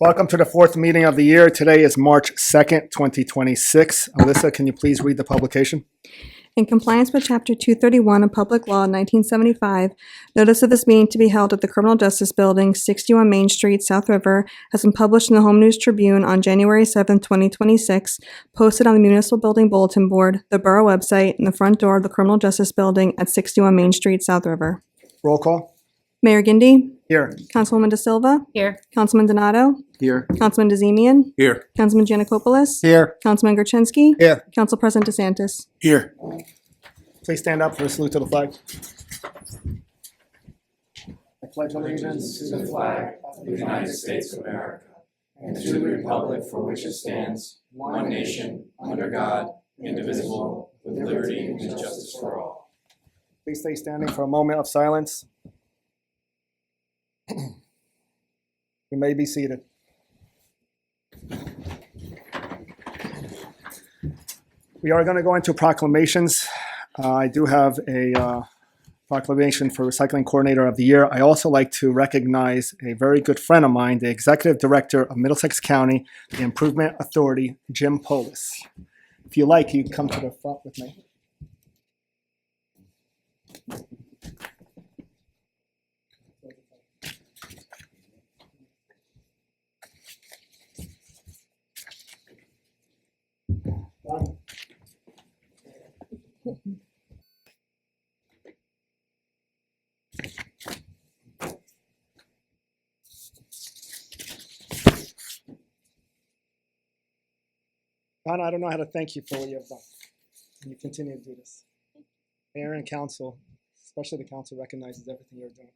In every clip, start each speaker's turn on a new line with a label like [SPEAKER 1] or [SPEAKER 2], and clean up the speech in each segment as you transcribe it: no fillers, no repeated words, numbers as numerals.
[SPEAKER 1] Welcome to the fourth meeting of the year. Today is March 2nd, 2026. Alyssa, can you please read the publication?
[SPEAKER 2] In compliance with Chapter 231 of Public Law 1975, notice of this meeting to be held at the Criminal Justice Building, 61 Main Street, South River, has been published in the Home News Tribune on January 7, 2026, posted on the Municipal Building Bulletin Board, the Borough website, and the front door of the Criminal Justice Building at 61 Main Street, South River.
[SPEAKER 1] Roll call.
[SPEAKER 2] Mayor Gindi?
[SPEAKER 1] Here.
[SPEAKER 2] Councilwoman Da Silva?
[SPEAKER 3] Here.
[SPEAKER 2] Councilman Donato?
[SPEAKER 1] Here.
[SPEAKER 2] Councilman DeZemian?
[SPEAKER 4] Here.
[SPEAKER 2] Councilman Janikopoulos?
[SPEAKER 1] Here.
[SPEAKER 2] Councilman Gerchinsky?
[SPEAKER 1] Here.
[SPEAKER 2] Council President DeSantis?
[SPEAKER 4] Here.
[SPEAKER 1] Please stand up for a salute to the flag. I pledge allegiance
[SPEAKER 5] to the flag of the United States of America and to the republic for which it stands, one nation, under God, indivisible, with liberty and justice for all.
[SPEAKER 1] Please stay standing for a moment of silence. You may be seated. We are going to go into proclamations. I do have a proclamation for Recycling Coordinator of the Year. I also like to recognize a very good friend of mine, the Executive Director of Middlesex County, the Improvement Authority, Jim Polis. If you like, you can come to the front with me. Donna, I don't know how to thank you for what you have done. And you continue to do this. Mayor and council, especially the council, recognizes everything you're doing.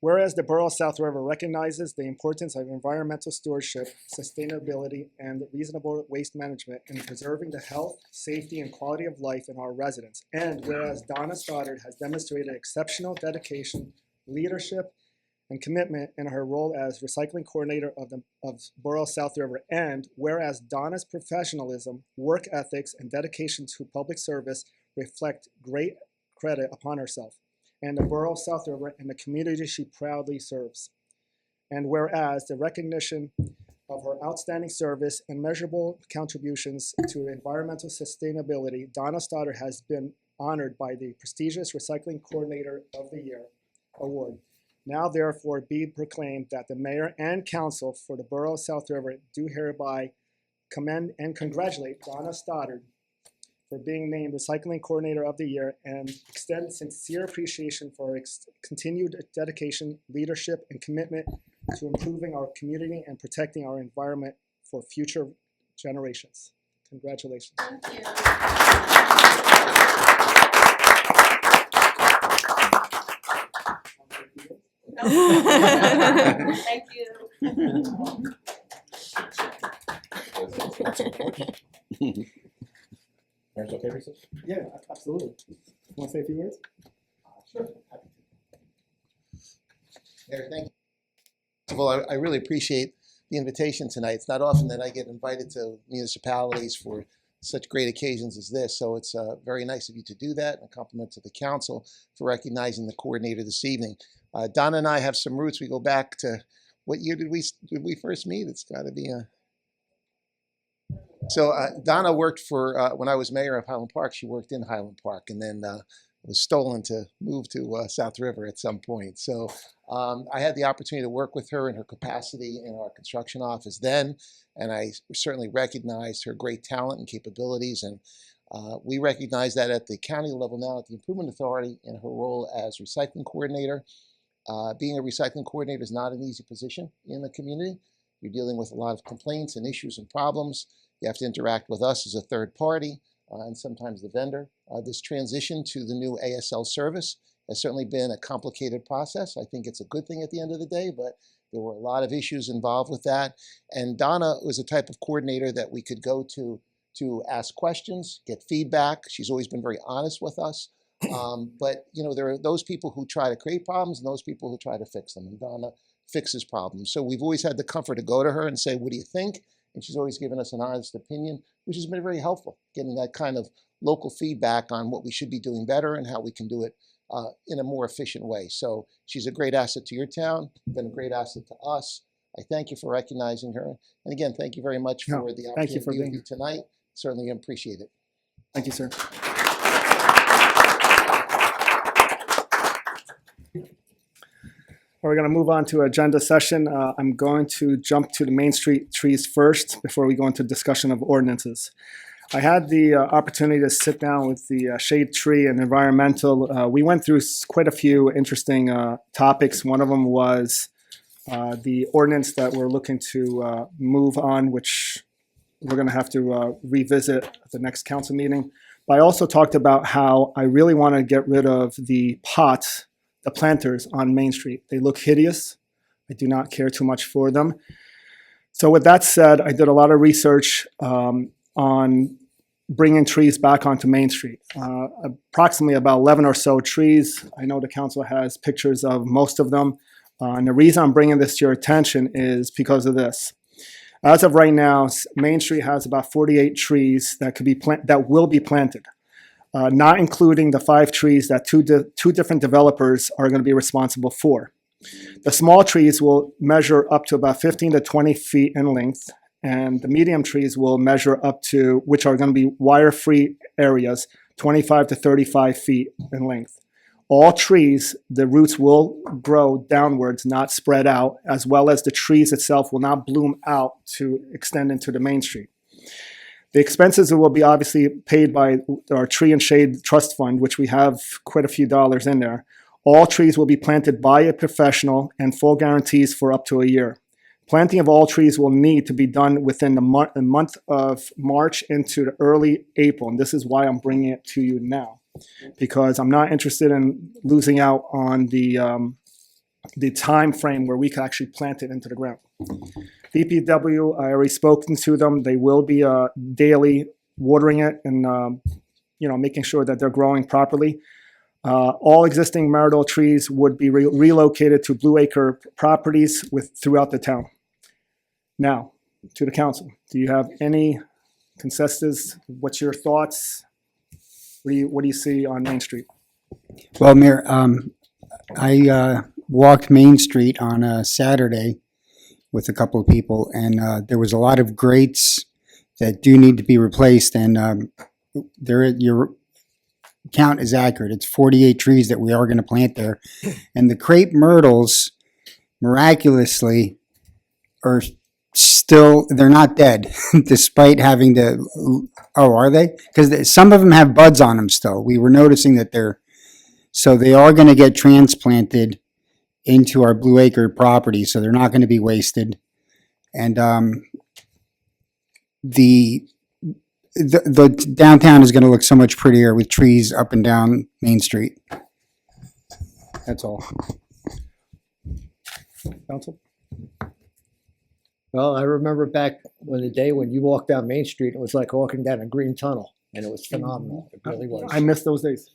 [SPEAKER 1] Whereas the Borough of South River recognizes the importance of environmental stewardship, sustainability, and reasonable waste management in preserving the health, safety, and quality of life in our residents. And whereas Donna Stoddard has demonstrated exceptional dedication, leadership, and commitment in her role as recycling coordinator of Borough South River. And whereas Donna's professionalism, work ethics, and dedication to public service reflect great credit upon herself and the Borough of South River and the community she proudly serves. And whereas the recognition of her outstanding service and measurable contributions to environmental sustainability, Donna Stoddard has been honored by the prestigious Recycling Coordinator of the Year award. Now therefore be proclaimed that the mayor and council for the Borough of South River do hereby commend and congratulate Donna Stoddard for being named Recycling Coordinator of the Year and extend sincere appreciation for her continued dedication, leadership, and commitment to improving our community and protecting our environment for future generations. Congratulations.
[SPEAKER 3] Thank you. Thank you.
[SPEAKER 4] Mayor's okay with this?
[SPEAKER 1] Yeah, absolutely. Want to say a few words?
[SPEAKER 4] Sure. Mayor, thank you. First of all, I really appreciate the invitation tonight. It's not often that I get invited to municipalities for such great occasions as this, so it's very nice of you to do that, and a compliment to the council for recognizing the coordinator this evening. Donna and I have some roots. We go back to, what year did we first meet? It's got to be a... So Donna worked for, when I was mayor of Highland Park, she worked in Highland Park, and then was stolen to move to South River at some point. So I had the opportunity to work with her in her capacity in our construction office then, and I certainly recognized her great talent and capabilities, and we recognize that at the county level now at the Improvement Authority in her role as recycling coordinator. Being a recycling coordinator is not an easy position in the community. You're dealing with a lot of complaints and issues and problems. You have to interact with us as a third party and sometimes the vendor. This transition to the new ASL service has certainly been a complicated process. I think it's a good thing at the end of the day, but there were a lot of issues involved with that. And Donna was a type of coordinator that we could go to ask questions, get feedback. She's always been very honest with us. But you know, there are those people who try to create problems and those people who try to fix them. And Donna fixes problems. So we've always had the comfort to go to her and say, what do you think? And she's always given us an honest opinion, which has been very helpful, getting that kind of local feedback on what we should be doing better and how we can do it in a more efficient way. So she's a great asset to your town, been a great asset to us. I thank you for recognizing her. And again, thank you very much
[SPEAKER 1] No,
[SPEAKER 4] for the
[SPEAKER 1] thank you
[SPEAKER 4] opportunity
[SPEAKER 1] for
[SPEAKER 4] to be with
[SPEAKER 1] being
[SPEAKER 4] you tonight. Certainly appreciate it.
[SPEAKER 1] Thank you, sir. We're going to move on to agenda session. I'm going to jump to the Main Street trees first before we go into discussion of ordinances. I had the opportunity to sit down with the shade tree and environmental. We went through quite a few interesting topics. One of them was the ordinance that we're looking to move on, which we're going to have to revisit at the next council meeting. But I also talked about how I really want to get rid of the pots, the planters on Main Street. They look hideous. I do not care too much for them. So with that said, I did a lot of research on bringing trees back onto Main Street. Approximately about 11 or so trees. I know the council has pictures of most of them. And the reason I'm bringing this to your attention is because of this. As of right now, Main Street has about 48 trees that could be that will be planted, not including the 5 trees that two different developers are going to be responsible for. The small trees will measure up to about 15 to 20 feet in length, and the medium trees will measure up to, which are going to be wire-free areas, 25 to 35 feet in length. All trees, the roots will grow downwards, not spread out, as well as the trees itself will not bloom out to extend into the Main Street. The expenses will be obviously paid by our Tree and Shade Trust Fund, which we have quite a few dollars in there. All trees will be planted by a professional and full guarantees for up to a year. Planting of all trees will need to be done within the month of March into early April, and this is why I'm bringing it to you now, because I'm not interested in losing out on the time frame where we can actually plant it into the ground. DPW, I already spoken to them. They will be daily watering it and making sure that they're growing properly. All existing marital trees would be relocated to Blue Acre properties throughout the town. Now, to the council, do you have any consensus? What's your thoughts? What do you see on Main Street?
[SPEAKER 3] Well, Mayor, I walked Main Street on a Saturday with a couple of people, and there was a lot of grates that do need to be replaced, and your count is accurate. It's 48 trees that we are going to plant there, and the crepe myrtles, miraculously, are still, they're not dead, despite having to, oh, are they? Because some of them have buds on them still. We were noticing that so they are going to get transplanted into our Blue Acre property, so they're not going to be wasted. And the downtown is going to look so much prettier with trees up and down Main Street. That's all.
[SPEAKER 1] Council?
[SPEAKER 6] Well, I remember back when the day when you walked down Main Street, it was like walking down a green tunnel, and it was phenomenal. It really was.
[SPEAKER 1] I miss those days.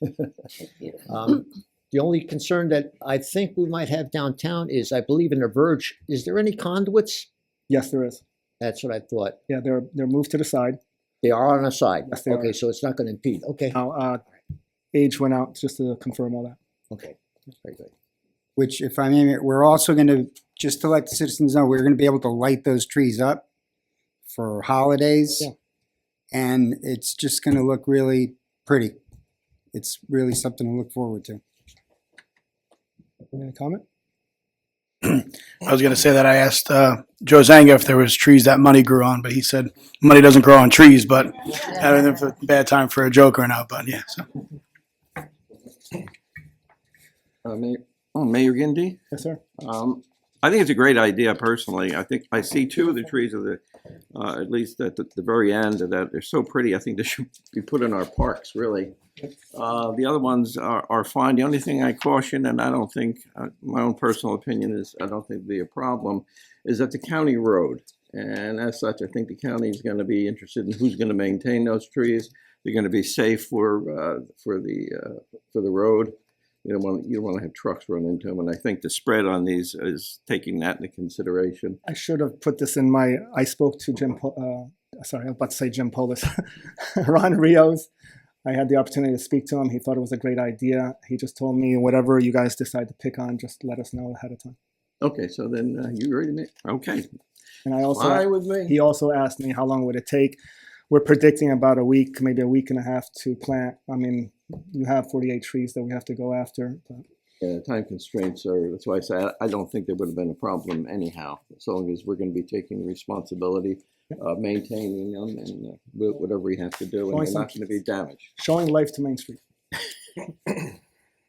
[SPEAKER 6] The only concern that I think we might have downtown is, I believe in the Verge, is there any conduits?
[SPEAKER 1] Yes, there is.
[SPEAKER 6] That's what I thought.
[SPEAKER 1] Yeah, they're moved to the side.
[SPEAKER 6] They are on the side.
[SPEAKER 1] Yes, they
[SPEAKER 6] Okay,
[SPEAKER 1] are.
[SPEAKER 6] so it's not going to impede. Okay,
[SPEAKER 1] Now, Age went out just to confirm all that.
[SPEAKER 6] okay, very good.
[SPEAKER 3] Which, if I may, we're also going to, just to let the citizens know, we're going to be able to light those trees up for holidays.
[SPEAKER 1] Yeah.
[SPEAKER 3] And it's just going to look really pretty. It's really something to look forward to.
[SPEAKER 1] Any comment?
[SPEAKER 7] I was going to say that I asked Joe Zanga if there was trees that money grew on, but he said money doesn't grow on trees, but I don't know if it's a bad time for a joke or not, but yeah. So.
[SPEAKER 8] Mayor Gindi?
[SPEAKER 1] Yes, sir.
[SPEAKER 8] I think it's a great idea personally. I think I see 2 of the trees of the, at least at the very end of that. They're so pretty. I think they should be put in our parks, really. The other ones are fine. The only thing I caution, and I don't think, my own personal opinion is, I don't think it'd be a problem, is that the county road. And as such, I think the county is going to be interested in who's going to maintain those trees. They're going to be safe for the road. You don't want to have trucks run into them. And I think the spread on these is taking that into consideration.
[SPEAKER 1] I should have put this in I spoke to Jim, sorry, I was about to say Jim Polis, Ron Rios. I had the opportunity to speak to him. He thought it was a great idea. He just told me, whatever you guys decide to pick on, just let us know ahead of time.
[SPEAKER 8] Okay, so then you ready, Nick? Okay,
[SPEAKER 1] And I
[SPEAKER 8] fly
[SPEAKER 1] also,
[SPEAKER 8] with me.
[SPEAKER 1] he also asked me how long would it take. We're predicting about a week, maybe a week and a half to plant. I mean, you have 48 trees that we have to go after. But
[SPEAKER 8] Yeah, time constraints are, that's why I say I don't think there would have been a problem anyhow, as long as we're gonna be taking responsibility of maintaining them and whatever we have to do, and
[SPEAKER 1] Showing
[SPEAKER 8] they're not
[SPEAKER 1] some-
[SPEAKER 8] gonna be damaged.
[SPEAKER 1] showing life to Main Street.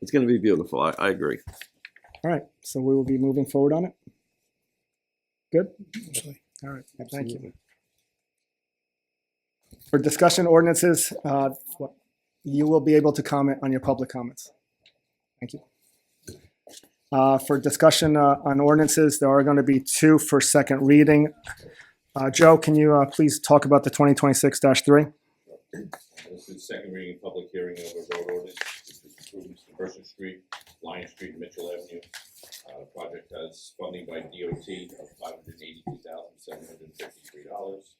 [SPEAKER 8] It's gonna be beautiful, I agree.
[SPEAKER 1] All right, so we will be moving forward on it. Good?
[SPEAKER 7] Absolutely.
[SPEAKER 1] All right, thank you. For discussion ordinances, you will be able to comment on your public comments. Thank you. For discussion on ordinances, there are going to be 2 for second reading. Joe, can you please talk about the 2026-3?
[SPEAKER 9] This is second reading and public hearing of a road ordinance. This is improvements to Mercer Street, Lion Street, and Mitchell Avenue. The project has funding by DOT of $582,753.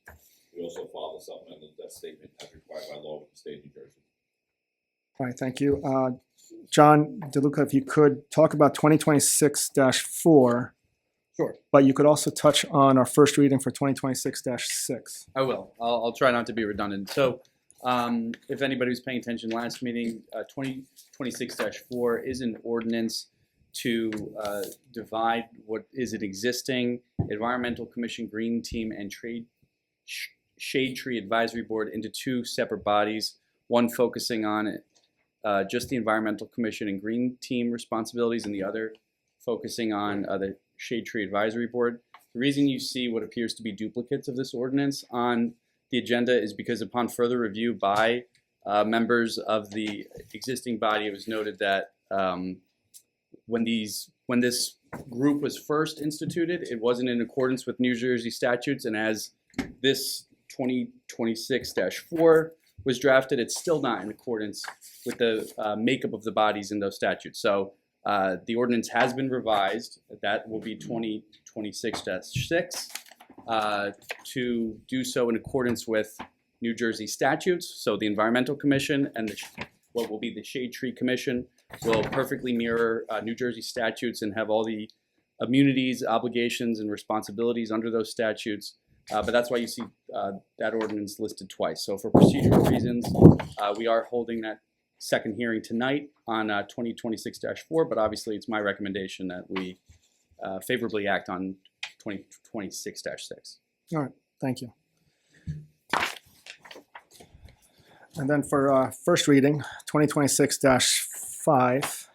[SPEAKER 9] We also filed a supplemental debt statement as required by law with the state of New Jersey.
[SPEAKER 1] All right, thank you. John DeLuca, if you could talk about 2026-4.
[SPEAKER 10] Sure.
[SPEAKER 1] But you could also touch on our first reading for 2026-6.
[SPEAKER 10] I will. I'll try not to be redundant. So, if anybody was paying attention last meeting, 2026-4 is an ordinance to divide what is an existing Environmental Commission Green Team and Shade Tree Advisory Board into 2 separate bodies, one focusing on just the Environmental Commission and Green Team responsibilities, and the other focusing on the Shade Tree Advisory Board. The reason you see what appears to be duplicates of this ordinance on the agenda is because upon further review by members of the existing body, it was noted that when this group was first instituted, it wasn't in accordance with New Jersey statutes, and as this 2026-4 was drafted, it's still not in accordance with the makeup of the bodies in those statutes. So the ordinance has been revised. That will be 2026-6 to do so in accordance with New Jersey statutes. So the Environmental Commission and what will be the Shade Tree Commission will perfectly mirror New Jersey statutes and have all the immunities, obligations, and responsibilities under those statutes. But that's why you see that ordinance listed twice. So for procedural reasons, we are holding that second hearing tonight on 2026-4, but obviously it's my recommendation that we favorably act on 2026-6.
[SPEAKER 1] All right, thank you. And then for first reading, 2026-5.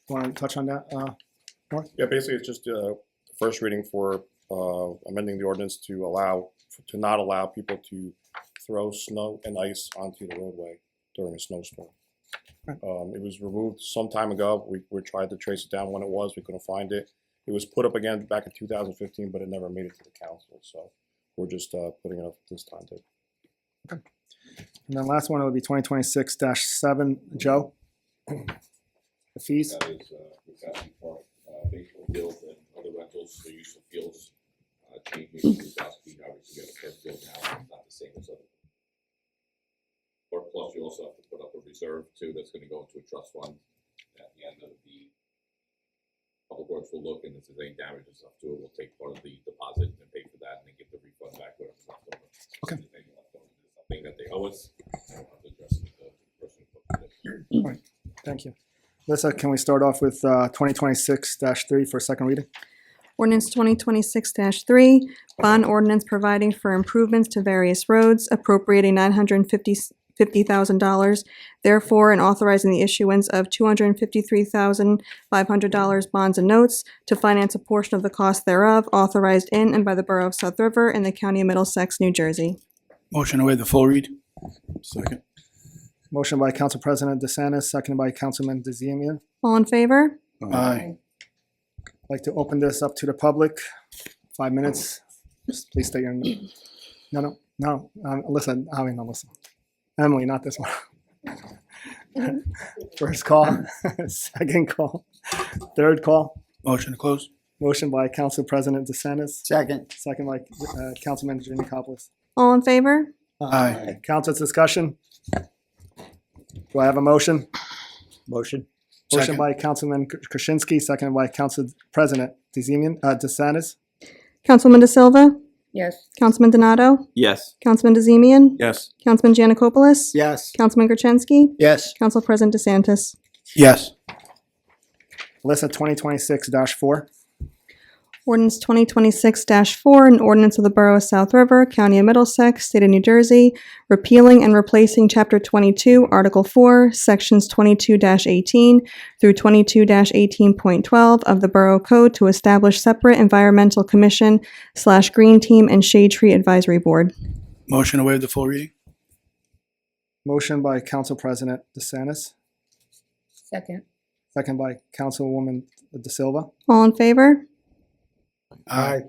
[SPEAKER 1] Want to touch on that?
[SPEAKER 11] Yeah, basically it's just the first reading for amending the ordinance to not allow people to throw snow and ice onto the roadway during a snowstorm. It was removed some time ago. We tried to trace it down when it was. We couldn't find it. It was put up again back in 2015, but it never made it to the council. So we're just putting it up this time too.
[SPEAKER 1] Okay. And then last one will be 2026-7. Joe? The fees?
[SPEAKER 9] That is Wisconsin Park, baseball field, and other rentals, the use of fields, changing to South Beach, obviously we have a turf field now, it's not the same as other. Or plus you also have to put up a reserve too, that's gonna go into a trust fund at the end of the public works will look, and if there's any damage and stuff to it, we'll take part of the deposit and pay for that and then give the refund back whatever's left over.
[SPEAKER 1] Okay.
[SPEAKER 9] If there's anything left over, there's something that they owe us, and we'll have to address it with the person who put it.
[SPEAKER 1] All right, thank you. Alyssa, can we start off with 2026-3 for second reading?
[SPEAKER 2] Ordinance 2026-3, bond ordinance providing for improvements to various roads, appropriating $950,000, therefore, and authorizing the issuance of $253,500 bonds and notes to finance a portion of the cost thereof, authorized in and by the Borough of South River in the County of Middlesex, New Jersey.
[SPEAKER 7] Motion to waive the full read.
[SPEAKER 5] Second.
[SPEAKER 1] Motion by Council President DeSantis, seconded by Councilman DeZemian.
[SPEAKER 2] All in favor?
[SPEAKER 7] Aye.
[SPEAKER 1] I'd like to open this up to the public. 5 minutes. Just please state your name. No. Alyssa, I mean, Alyssa. Emily, not this one. First call, second call, third call.
[SPEAKER 7] Motion to close.
[SPEAKER 1] Motion by Council President DeSantis,
[SPEAKER 3] Second.
[SPEAKER 1] second by Councilman Janikopoulos.
[SPEAKER 2] All in favor?
[SPEAKER 1] Council's discussion. Do I have a motion?
[SPEAKER 6] Motion?
[SPEAKER 1] Motion
[SPEAKER 7] Second.
[SPEAKER 1] by Councilman Krasinski, seconded by Council President DeSantis.
[SPEAKER 2] Councilwoman De Silva,
[SPEAKER 12] Yes.
[SPEAKER 2] Councilman Donato,
[SPEAKER 8] Yes.
[SPEAKER 2] Councilman DeZemian,
[SPEAKER 7] Yes.
[SPEAKER 2] Councilman Janikopoulos,
[SPEAKER 3] Yes.
[SPEAKER 2] Councilman Gertenski,
[SPEAKER 6] Yes.
[SPEAKER 2] Council President DeSantis.
[SPEAKER 7] Yes.
[SPEAKER 1] Alyssa, 2026-4.
[SPEAKER 2] Ordinance 2026-4, an ordinance of the Borough of South River, County of Middlesex, State of New Jersey, repealing and replacing Chapter 22, Article 4, Sections 22-18 through 22-18.12 of the Borough Code to establish separate Environmental Commission / Green Team and Shade Tree Advisory Board.
[SPEAKER 7] Motion to waive the full reading.
[SPEAKER 1] Motion by Council President DeSantis,
[SPEAKER 12] Second.
[SPEAKER 1] second by Councilwoman De Silva.
[SPEAKER 2] All in favor?
[SPEAKER 7] Aye.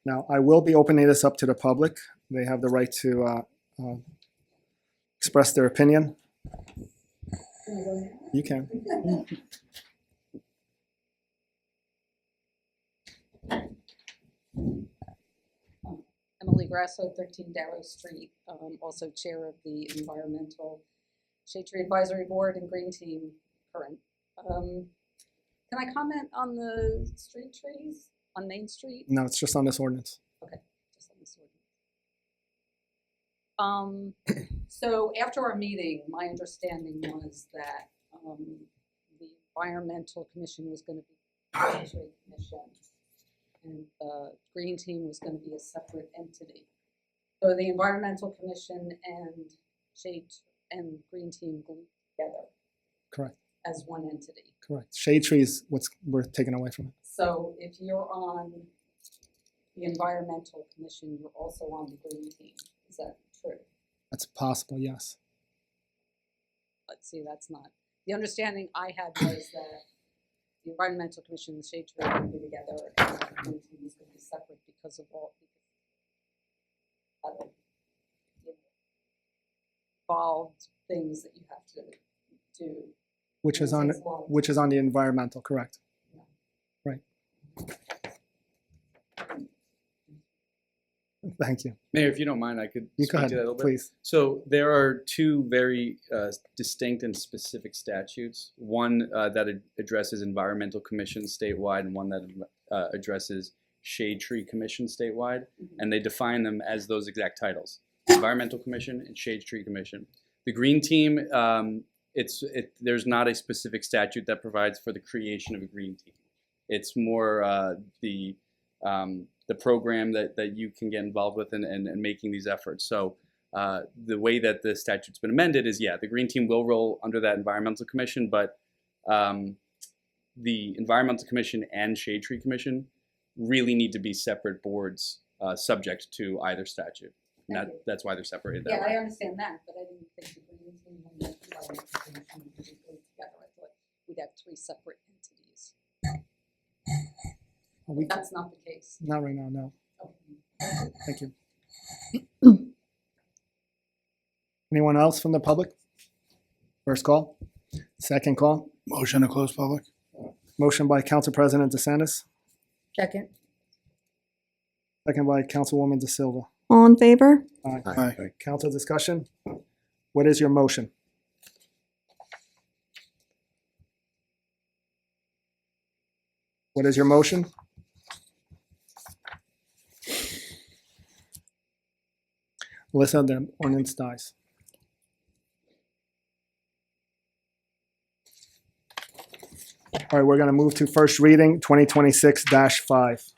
[SPEAKER 1] Now, I will be opening this up to the public. They have the right to express their opinion. You can.
[SPEAKER 12] Emily Grasso, 13 Darrow Street, also Chair of the Environmental Shade Tree Advisory Board and Green Team current. Can I comment on the street trees on Main Street?
[SPEAKER 1] No, it's just on this ordinance.
[SPEAKER 12] Just on this ordinance. So after our meeting, my understanding was that the Environmental Commission was going to be a Shade Tree Commission, and the Green Team was going to be a separate entity. So the Environmental Commission and Shade and Green Team go together
[SPEAKER 1] Correct,
[SPEAKER 12] as one entity.
[SPEAKER 1] correct. Shade tree is what's we're taking away from it.
[SPEAKER 12] So if you're on the Environmental Commission, you're also on the Green Team. Is that true?
[SPEAKER 1] That's possible, yes.
[SPEAKER 12] Let's see, that's not. The understanding I had was that the Environmental Commission and the Shade Tree would be together and the Green Team was going to be separate because of all other involved things that you have to do.
[SPEAKER 1] Which is
[SPEAKER 12] It
[SPEAKER 1] on
[SPEAKER 12] takes a lot of
[SPEAKER 1] which is on the environmental, correct? Right. Thank you.
[SPEAKER 10] Mayor, if you don't mind, I could
[SPEAKER 1] You
[SPEAKER 10] speak
[SPEAKER 1] go ahead,
[SPEAKER 10] to that a little bit.
[SPEAKER 1] please.
[SPEAKER 10] So there are two very distinct and specific statutes. One that addresses environmental commissions statewide, and one that addresses shade tree commission statewide, and they define them as those exact titles: environmental commission and shade tree commission. The Green Team, there's not a specific statute that provides for the creation of a Green Team. It's more the program that you can get involved with and making these efforts. So the way that the statute's been amended is, the Green Team will roll under that Environmental Commission, but the Environmental Commission and Shade Tree Commission really need to be separate boards subject to either statute. And that's why they're separated that
[SPEAKER 12] Yeah,
[SPEAKER 10] way.
[SPEAKER 12] I understand that, but I didn't think the Green Team and the Environmental Commission would be put together. I thought we'd have three separate entities. That's not the case.
[SPEAKER 1] Not right now, no.
[SPEAKER 12] Okay.
[SPEAKER 1] Thank you. Anyone else from the public? First call, second call.
[SPEAKER 7] Motion to close public.
[SPEAKER 1] Motion by Council President DeSantis,
[SPEAKER 12] Second.
[SPEAKER 1] second by Councilwoman De Silva.
[SPEAKER 2] All in favor?
[SPEAKER 7] Aye.
[SPEAKER 1] Council discussion? What is your motion? What is your motion? Alyssa, the ordinance dies. All right, we're going to move to first reading, 2026-5.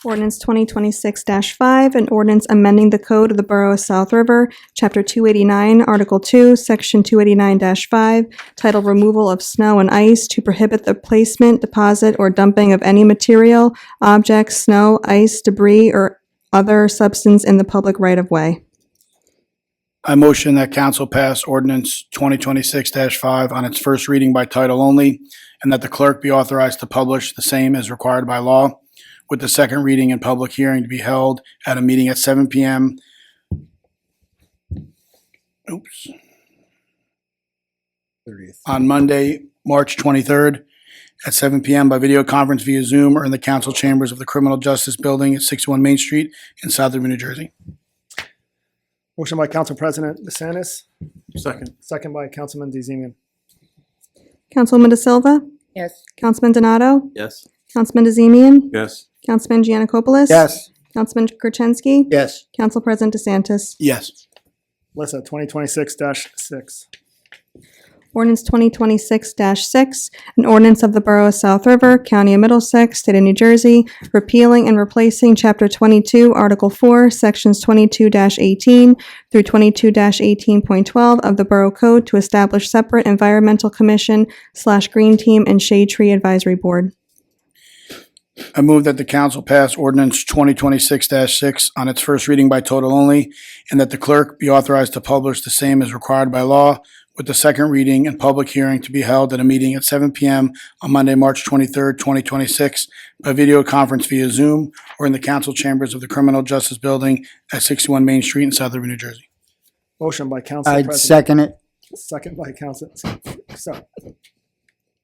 [SPEAKER 2] Ordinance 2026-5, an ordinance amending the code of the Borough of South River, Chapter 289, Article 2, Section 289-5, titled Removal of Snow and Ice to prohibit the placement, deposit, or dumping of any material, object, snow, ice, debris, or other substance in the public right-of-way.
[SPEAKER 7] I motion that council pass ordinance 2026-5 on its first reading by title only, and that the clerk be authorized to publish the same as required by law, with the second reading and public hearing to be held at a meeting at 7 p.m. On Monday, March 23rd at 7 p.m. by video conference via Zoom or in the council chambers of the Criminal Justice Building at 61 Main Street in South River, New Jersey.
[SPEAKER 1] Motion by Council President DeSantis,
[SPEAKER 7] Second.
[SPEAKER 1] second by Councilman DeZemian.
[SPEAKER 2] Councilwoman De Silva,
[SPEAKER 12] Yes.
[SPEAKER 2] Councilman Donato,
[SPEAKER 8] Yes.
[SPEAKER 2] Councilman DeZemian,
[SPEAKER 8] Yes.
[SPEAKER 2] Councilman Giannakopoulos.
[SPEAKER 3] Yes.
[SPEAKER 2] Councilman Gertenski,
[SPEAKER 6] Yes.
[SPEAKER 2] Council President DeSantis.
[SPEAKER 7] Yes.
[SPEAKER 1] Alyssa, 2026-6.
[SPEAKER 2] Ordinance 2026-6, an ordinance of the Borough of South River, County of Middlesex, State of New Jersey, repealing and replacing Chapter 22, Article 4, Sections 22-18 through 22-18.12 of the Borough Code to establish separate Environmental Commission/Green Team and Shade Tree Advisory Board.
[SPEAKER 7] I move that the council pass ordinance 2026-6 on its first reading by title only, and that the clerk be authorized to publish the same as required by law, with the second reading and public hearing to be held at a meeting at 7 p.m. on Monday, March 23rd, 2026, by video conference via Zoom or in the council chambers of the Criminal Justice Building at 61 Main Street in South River, New Jersey.
[SPEAKER 1] Motion by Council
[SPEAKER 3] I'd
[SPEAKER 1] President.
[SPEAKER 3] second it.
[SPEAKER 1] Second by Council.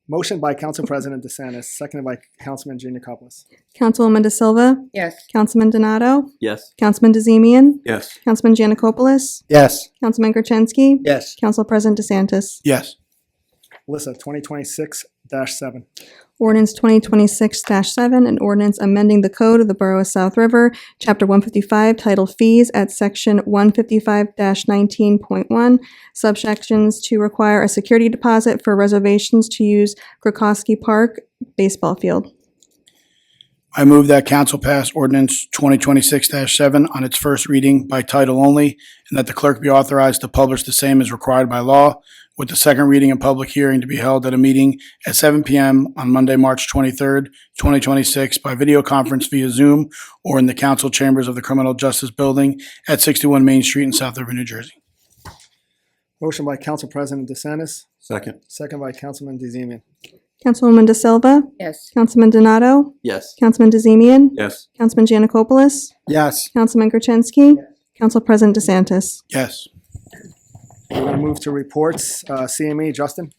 [SPEAKER 1] Motion by Council President DeSantis, seconded by Councilman Giannakopoulos.
[SPEAKER 2] Councilwoman De Silva,
[SPEAKER 12] Yes.
[SPEAKER 2] Councilman Donato,
[SPEAKER 8] Yes.
[SPEAKER 2] Councilman DeZemian,
[SPEAKER 8] Yes.
[SPEAKER 2] Councilman Giannakopoulos,
[SPEAKER 3] Yes.
[SPEAKER 2] Councilman Gertenski,
[SPEAKER 6] Yes.
[SPEAKER 2] Council President DeSantis.
[SPEAKER 7] Yes.
[SPEAKER 1] Alyssa, 2026-7.
[SPEAKER 2] Ordinance 2026-7, an ordinance amending the Code of the Borough of South River, Chapter 155, titled Fees at Section 155-19.1, subsections to require a security deposit for reservations to use Gronkowski Park baseball field.
[SPEAKER 7] I move that council pass ordinance 2026-7 on its first reading by title only, and that the clerk be authorized to publish the same as required by law, with the second reading and public hearing to be held at a meeting at 7 p.m. on Monday, March 23rd, 2026, by video conference via Zoom or in the council chambers of the Criminal Justice Building at 61 Main Street in South River, New Jersey.
[SPEAKER 1] Motion by Council President DeSantis,
[SPEAKER 8] Second.
[SPEAKER 1] second by Councilman DeZemian.
[SPEAKER 2] Councilwoman De Silva,
[SPEAKER 12] Yes.
[SPEAKER 2] Councilman Donato,
[SPEAKER 8] Yes.
[SPEAKER 2] Councilman DeZemian,
[SPEAKER 8] Yes.
[SPEAKER 2] Councilman Giannakopoulos,
[SPEAKER 3] Yes.
[SPEAKER 2] Councilman Gertenski, Council President DeSantis.
[SPEAKER 7] Yes.
[SPEAKER 1] We're going to move to reports. CME, Justin.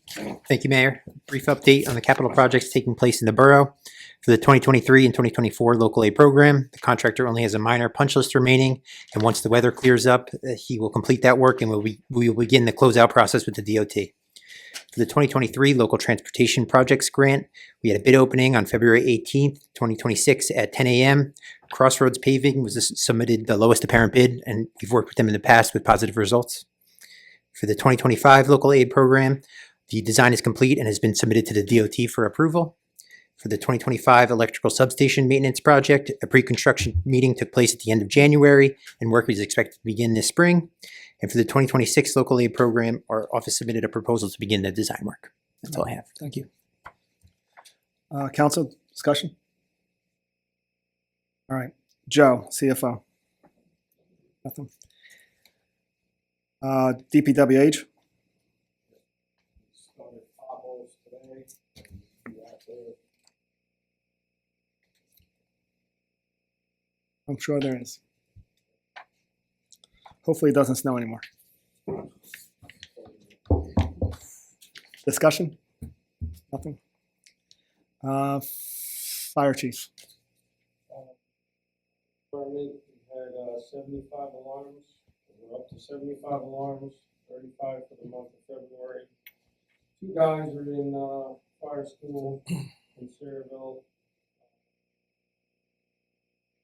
[SPEAKER 13] Thank you, Mayor. Brief update on the capital projects taking place in the borough. For the 2023 and 2024 local aid program, the contractor only has a minor punch list remaining, and once the weather clears up, he will complete that work and we will begin the closeout process with the DOT. For the 2023 local transportation projects grant, we had a bid opening on February 18th, 2026 at 10 a.m. Crossroads Paving was submitted the lowest apparent bid, and we've worked with them in the past with positive results. For the 2025 local aid program, the design is complete and has been submitted to the DOT for approval. For the 2025 electrical substation maintenance project, a pre-construction meeting took place at the end of January, and work is expected to begin this spring. And for the 2026 local aid program, our office submitted a proposal to begin the design work. That's all I have.
[SPEAKER 1] Thank you. Council discussion? All right. Joe, CFO. Nothing. DPWH. I'm sure there is. Hopefully it doesn't snow anymore. Discussion? Nothing? Fire chief.
[SPEAKER 14] Department, we had 75 alarms. We're up to 75 alarms, 35 for the month of February. 2 guys are in fire school in Sayreville.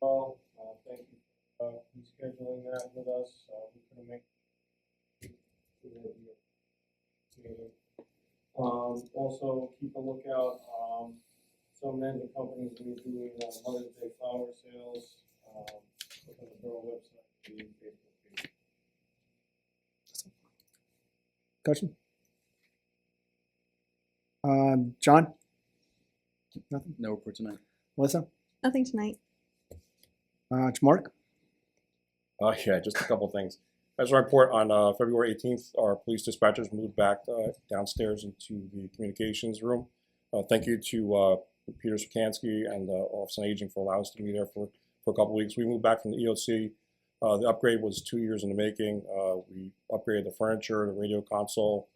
[SPEAKER 14] Well, thank you for rescheduling that with us. We couldn't make it. Also, keep a lookout. Some engine companies will be doing Mother's Day flower sales. Look on the Borough website. The Facebook page.
[SPEAKER 1] Discussion? John? Nothing?
[SPEAKER 10] No report tonight.
[SPEAKER 1] Melissa?
[SPEAKER 2] Nothing tonight.
[SPEAKER 1] Mark?
[SPEAKER 11] Yeah, just a couple things. As a report on February 18th, our police dispatchers moved back downstairs into the communications room. Thank you to Peter Sukansky and Office on Aging for allowing us to be there for a couple weeks. We moved back from the EOC. The upgrade was 2 years in the making. We upgraded the furniture, the radio console,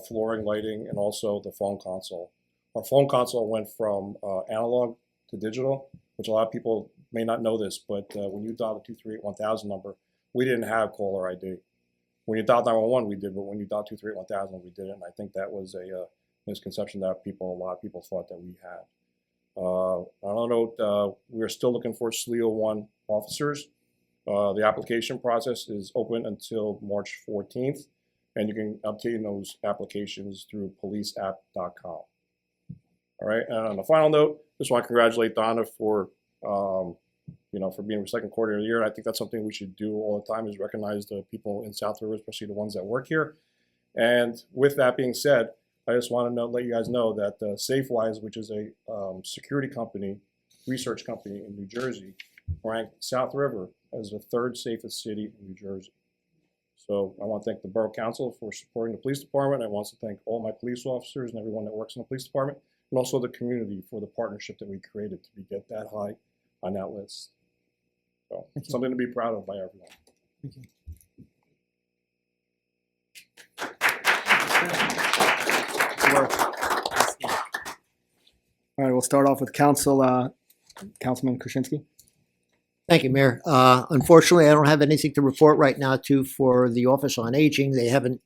[SPEAKER 11] flooring, lighting, and also the phone console. Our phone console went from analog to digital, which a lot of people may not know this, but when you dial the 238-1000 number, we didn't have caller ID. When you dialed 911, we did, but when you dialed 238-1000, we didn't. And I think that was a misconception that a lot of people thought that we had. I don't know, we're still looking for SLEO 1 officers. The application process is open until March 14th, and you can obtain those applications through policeapp.com. All right, and on a final note, just want to congratulate Donna for, for being the second quarter of the year. I think that's something we should do all the time, is recognize the people in South River, especially the ones that work here. And with that being said, I just want to let you guys know that SafeWise, which is a security company, research company in New Jersey, ranked South River as the 3rd safest city in New Jersey. So I want to thank the Borough Council for supporting the police department. I want to thank all my police officers and everyone that works in the police department, and also the community for the partnership that we created to get that high on that list. So something to be proud of by everyone.
[SPEAKER 1] Thank you. All right, we'll start off with Councilman Krasinski.
[SPEAKER 6] Thank you, Mayor. Unfortunately, I don't have anything to report right now for the Office on Aging. They haven't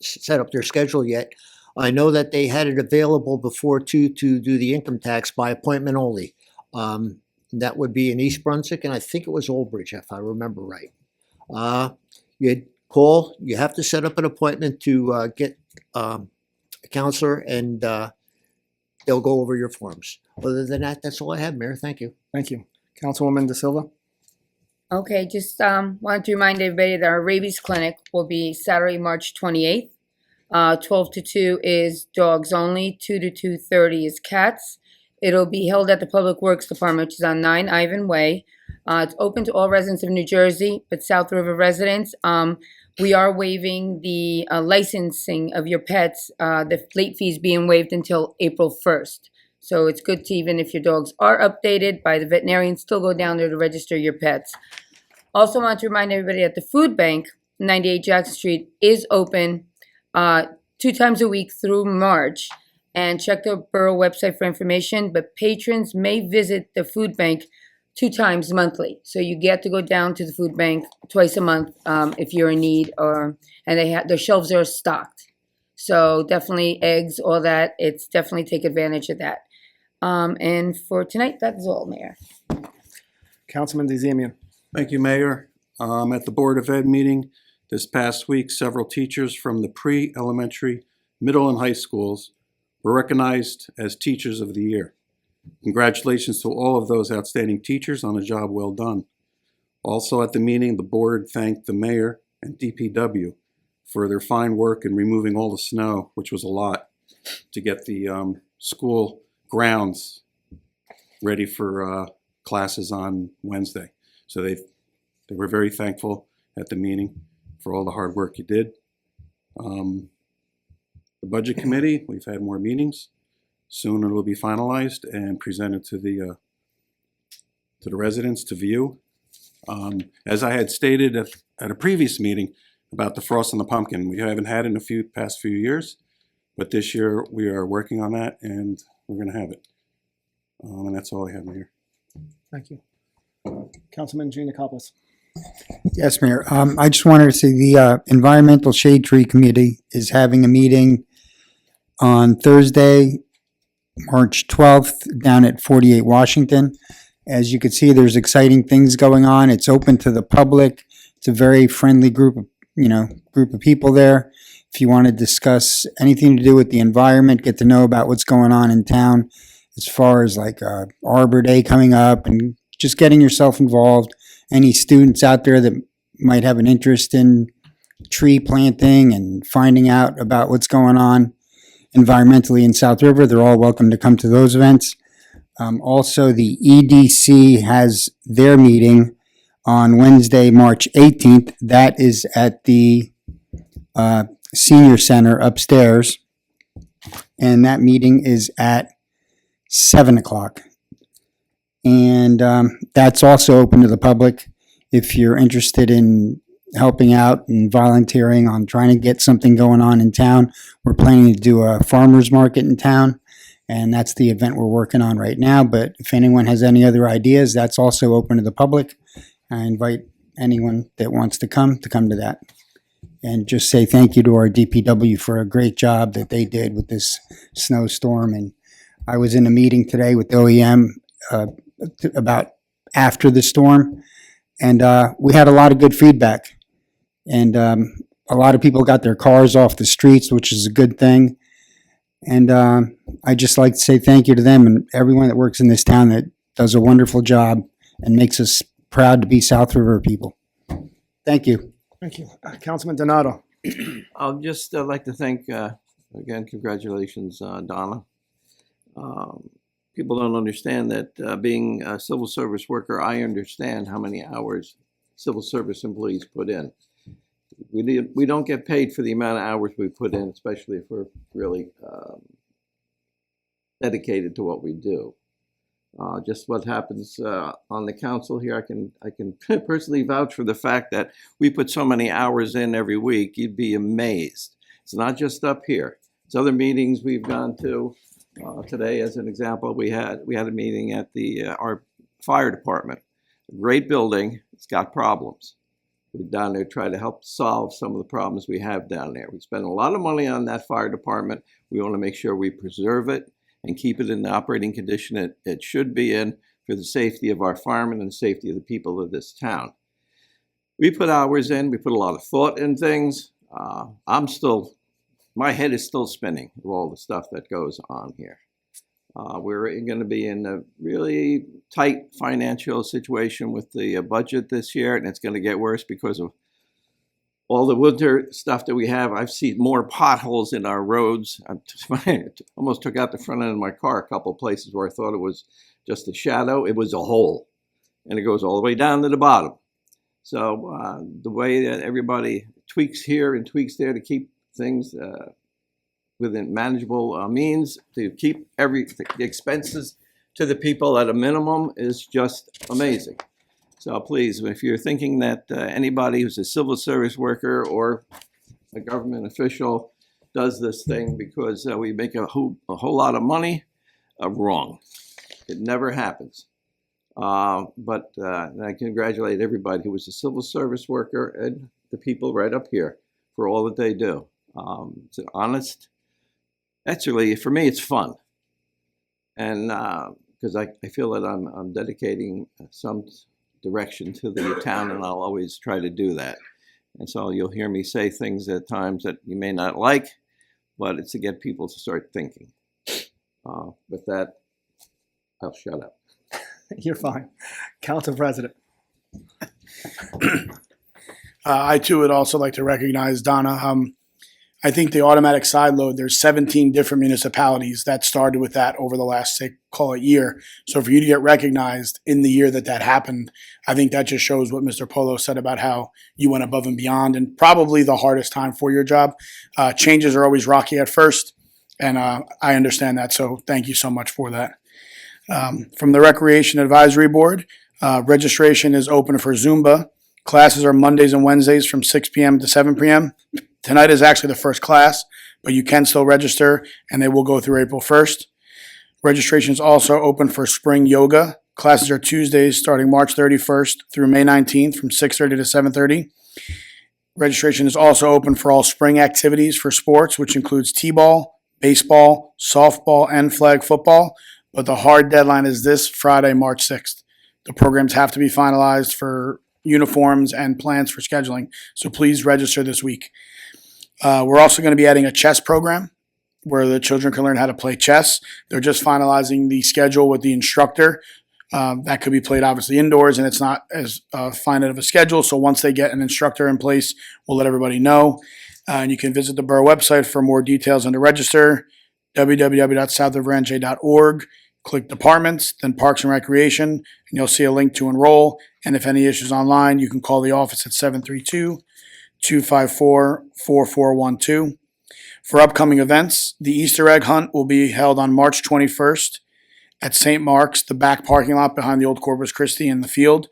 [SPEAKER 6] set up their schedule yet. I know that they had it available before to do the income tax by appointment only. That would be in East Brunswick, and I think it was Old Bridge, if I remember right. You call, you have to set up an appointment to get a counselor, and they'll go over your forms. Other than that, that's all I have, Mayor. Thank you.
[SPEAKER 1] Thank you. Councilwoman De Silva.
[SPEAKER 15] Okay, just wanted to remind everybody that our rabies clinic will be Saturday, March 28th. 12 to 2 is dogs only, 2 to 2:30 is cats. It'll be held at the Public Works Department, which is on 9 Ivan Way. It's open to all residents of New Jersey, but South River residents, we are waiving the licensing of your pets, the late fees being waived until April 1st. So it's good to, even if your dogs are updated by the veterinarian, still go down there to register your pets. Also want to remind everybody that the food bank, 98 Jackson Street, is open 2 times a week through March. And check the Borough website for information, but patrons may visit the food bank 2 times monthly. So you get to go down to the food bank twice a month if you're in need, and their shelves are stocked. So definitely eggs, all that. It's definitely take advantage of that. And for tonight, that's all, Mayor.
[SPEAKER 1] Councilman DeZemian.
[SPEAKER 8] Thank you, Mayor. At the Board of Ed meeting this past week, several teachers from the pre-elementary, middle, and high schools were recognized as Teachers of the Year. Congratulations to all of those outstanding teachers on a job well done. Also at the meeting, the board thanked the mayor and DPW for their fine work in removing all the snow, which was a lot, to get the school grounds ready for classes on Wednesday. So they were very thankful at the meeting for all the hard work you did. The Budget Committee, we've had more meetings. Soon it will be finalized and presented to the residents to view. As I had stated at a previous meeting about the frost and the pumpkin, we haven't had it in the past few years, but this year we are working on that and we're going to have it. And that's all I have, Mayor.
[SPEAKER 1] Thank you. Councilman Giannakopoulos.
[SPEAKER 3] Yes, Mayor. I just wanted to say the Environmental Shade Tree Committee is having a meeting on Thursday, March 12th, down at 48 Washington. As you can see, there's exciting things going on. It's open to the public. It's a very friendly group of people there. If you want to discuss anything to do with the environment, get to know about what's going on in town, as far as like Arbor Day coming up, and just getting yourself involved. Any students out there that might have an interest in tree planting and finding out about what's going on environmentally in South River, they're all welcome to come to those events. Also, the EDC has their meeting on Wednesday, March 18th. That is at the Senior Center upstairs. And that meeting is at 7 o'clock. And that's also open to the public. If you're interested in helping out and volunteering on trying to get something going on in town, we're planning to do a farmer's market in town. And that's the event we're working on right now. But if anyone has any other ideas, that's also open to the public. I invite anyone that wants to come to that. and just say thank you to our DPW for a great job that they did with this snowstorm. And I was in a meeting today with OEM about after the storm, and we had a lot of good feedback. And a lot of people got their cars off the streets, which is a good thing. And I just like to say thank you to them and everyone that works in this town that does a wonderful job and makes us proud to be South River people. Thank you.
[SPEAKER 1] Thank you. Councilman Donato.
[SPEAKER 8] I'll just like to thank, again, congratulations, Donna. People don't understand that being a civil service worker, I understand how many hours civil service employees put in. We don't get paid for the amount of hours we put in, especially if we're really dedicated to what we do. Just what happens on the council here, I can personally vouch for the fact that we put so many hours in every week. You'd be amazed. It's not just up here. It's other meetings we've gone to. Today, as an example, we had a meeting at our fire department. A great building. It's got problems. We're down there trying to help solve some of the problems we have down there. We spend a lot of money on that fire department. We want to make sure we preserve it and keep it in the operating condition it should be in for the safety of our firemen and the safety of the people of this town. We put hours in. We put a lot of thought in things. My head is still spinning with all the stuff that goes on here. We're going to be in a really tight financial situation with the budget this year, and it's going to get worse because of all the winter stuff that we have. I've seen more potholes in our roads. I almost took out the front end of my car a couple places where I thought it was just a shadow. It was a hole, and it goes all the way down to the bottom. So the way that everybody tweaks here and tweaks there to keep things within manageable means, to keep the expenses to the people at a minimum is just amazing. So please, if you're thinking that anybody who's a civil service worker or a government official does this thing because we make a whole lot of money, wrong. It never happens. But I congratulate everybody who was a civil service worker and the people right up here for all that they do. It's an honest. Actually, for me, it's fun, and because I feel that I'm dedicating some direction to the town, and I'll always try to do that. And so you'll hear me say things at times that you may not like, but it's to get people to start thinking. With that, I'll shut up.
[SPEAKER 1] You're fine. Council President.
[SPEAKER 7] I too would also like to recognize Donna. I think the automatic side load, there's 17 different municipalities that started with that over the last, say, call it year. So for you to get recognized in the year that happened, I think that just shows what Mr. Polo said about how you went above and beyond, and probably the hardest time for your job. Changes are always rocky at first, and I understand that. So thank you so much for that. From the Recreation Advisory Board, registration is open for Zumba. Classes are Mondays and Wednesdays from 6 p.m. to 7 p.m. Tonight is actually the first class, but you can still register, and they will go through April 1st. Registration is also open for spring yoga. Classes are Tuesdays starting March 31st through May 19th from 6:30 to 7:30. Registration is also open for all spring activities for sports, which includes t-ball, baseball, softball, and flag football, but the hard deadline is this Friday, March 6th. The programs have to be finalized for uniforms and plans for scheduling, so please register this week. We're also going to be adding a chess program where the children can learn how to play chess. They're just finalizing the schedule with the instructor. That could be played obviously indoors, and it's not as finite of a schedule. So once they get an instructor in place, we'll let everybody know. And you can visit the Borough website for more details and to register, www.southrivernj.org. Click Departments, then Parks and Recreation, and you'll see a link to enroll. And if any issues online, you can call the office at 732-254-4412. For upcoming events, the Easter egg hunt will be held on March 21st at St. Mark's, the back parking lot behind the old Corpus Christi in the field.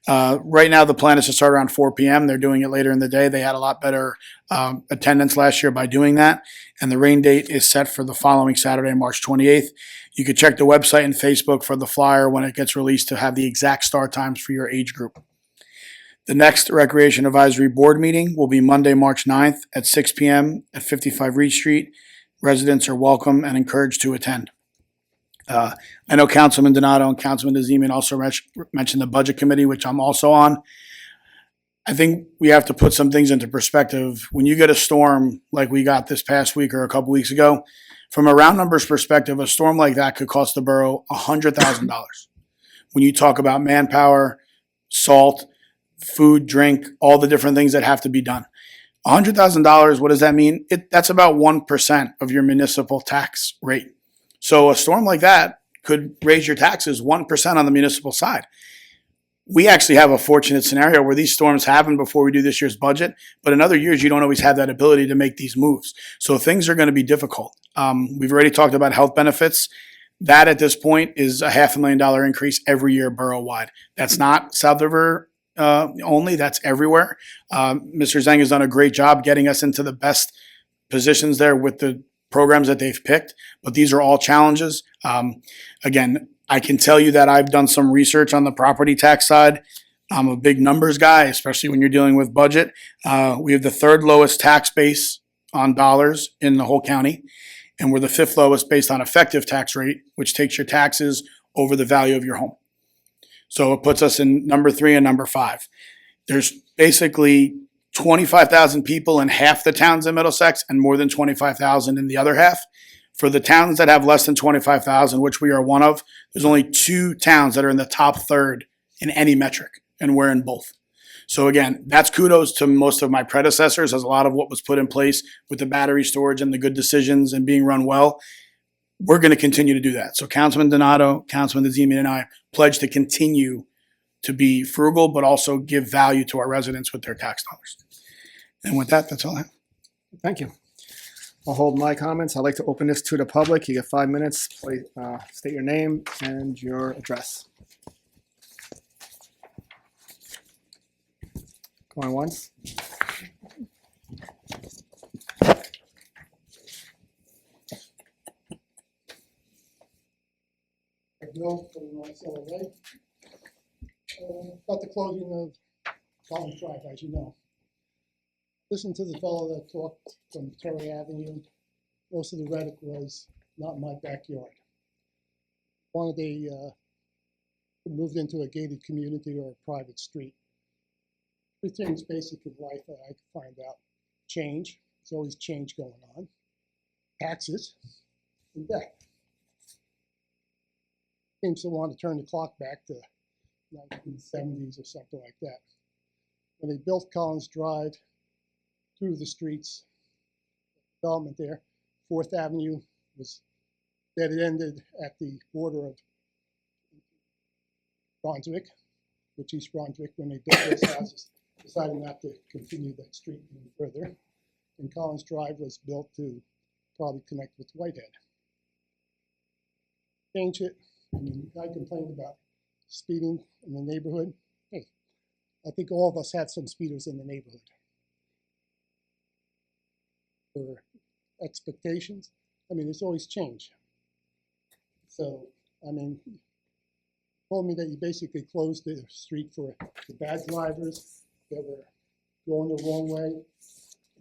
[SPEAKER 7] Right now, the plan is to start around 4 p.m. They're doing it later in the day. They had a lot better attendance last year by doing that. And the rain date is set for the following Saturday, March 28th. You can check the website and Facebook for the flyer when it gets released to have the exact start times for your age group. The next Recreation Advisory Board meeting will be Monday, March 9th at 6 p.m. at 55 Reed Street. Residents are welcome and encouraged to attend. I know Councilman Donato and Councilman DeZemian also mentioned the Budget Committee, which I'm also on. I think we have to put some things into perspective. When you get a storm like we got this past week or a couple weeks ago, from a round numbers perspective, a storm like that could cost the borough $100,000. When you talk about manpower, salt, food, drink, all the different things that have to be done. $100,000, what does that mean? That's about 1% of your municipal tax rate. So a storm like that could raise your taxes 1% on the municipal side. We actually have a fortunate scenario where these storms happen before we do this year's budget, but in other years, you don't always have that ability to make these moves. So things are going to be difficult. We've already talked about health benefits. That at this point is a $500,000 increase every year borough-wide. That's not South River only, that's everywhere. Mr. Zhang has done a great job getting us into the best positions there with the programs that they've picked, but these are all challenges. Again, I can tell you that I've done some research on the property tax side. I'm a big numbers guy, especially when you're dealing with budget. We have the third lowest tax base on dollars in the whole county, and we're the fifth lowest based on effective tax rate, which takes your taxes over the value of your home. So it puts us in number 3 and number 5. There's basically 25,000 people in half the towns in Middlesex and more than 25,000 in the other half. For the towns that have less than 25,000, which we are one of, there's only 2 towns that are in the top third in any metric, and we're in both. So again, that's kudos to most of my predecessors, as a lot of what was put in place with the battery storage and the good decisions and being run well. We're going to continue to do that. So Councilman Donato, Councilman DeZemian, and I pledge to continue to be frugal, but also give value to our residents with their tax dollars. And with that, that's all I have.
[SPEAKER 1] Thank you. I'll hold my comments. I'd like to open this to the public. You get 5 minutes. Please state your name and your address. Going once.
[SPEAKER 16] Bill from LA. About the closing of Collins Drive, as you know. Listen to the fellow that talked from Terry Avenue. Most of the rhetoric was not in my backyard. Wanted they moved into a gated community or a private street. 3 things basic in life that I could find out. Change. There's always change going on. Taxes and debt. Seems to want to turn the clock back to 1970s or something like that. When they built Collins Drive through the streets, development there, 4th Avenue was dead-ended at the border of Brunswick, which East Brunswick, when they built those houses, decided not to continue that street any further. And Collins Drive was built to probably connect with Whitehead. Change it. I mean, I complained about speeding in the neighborhood. Hey, I think all of us had some speeders in the neighborhood. For expectations, I mean, there's always change. So, I mean, told me that you basically closed the street for the bad drivers that were going the wrong way,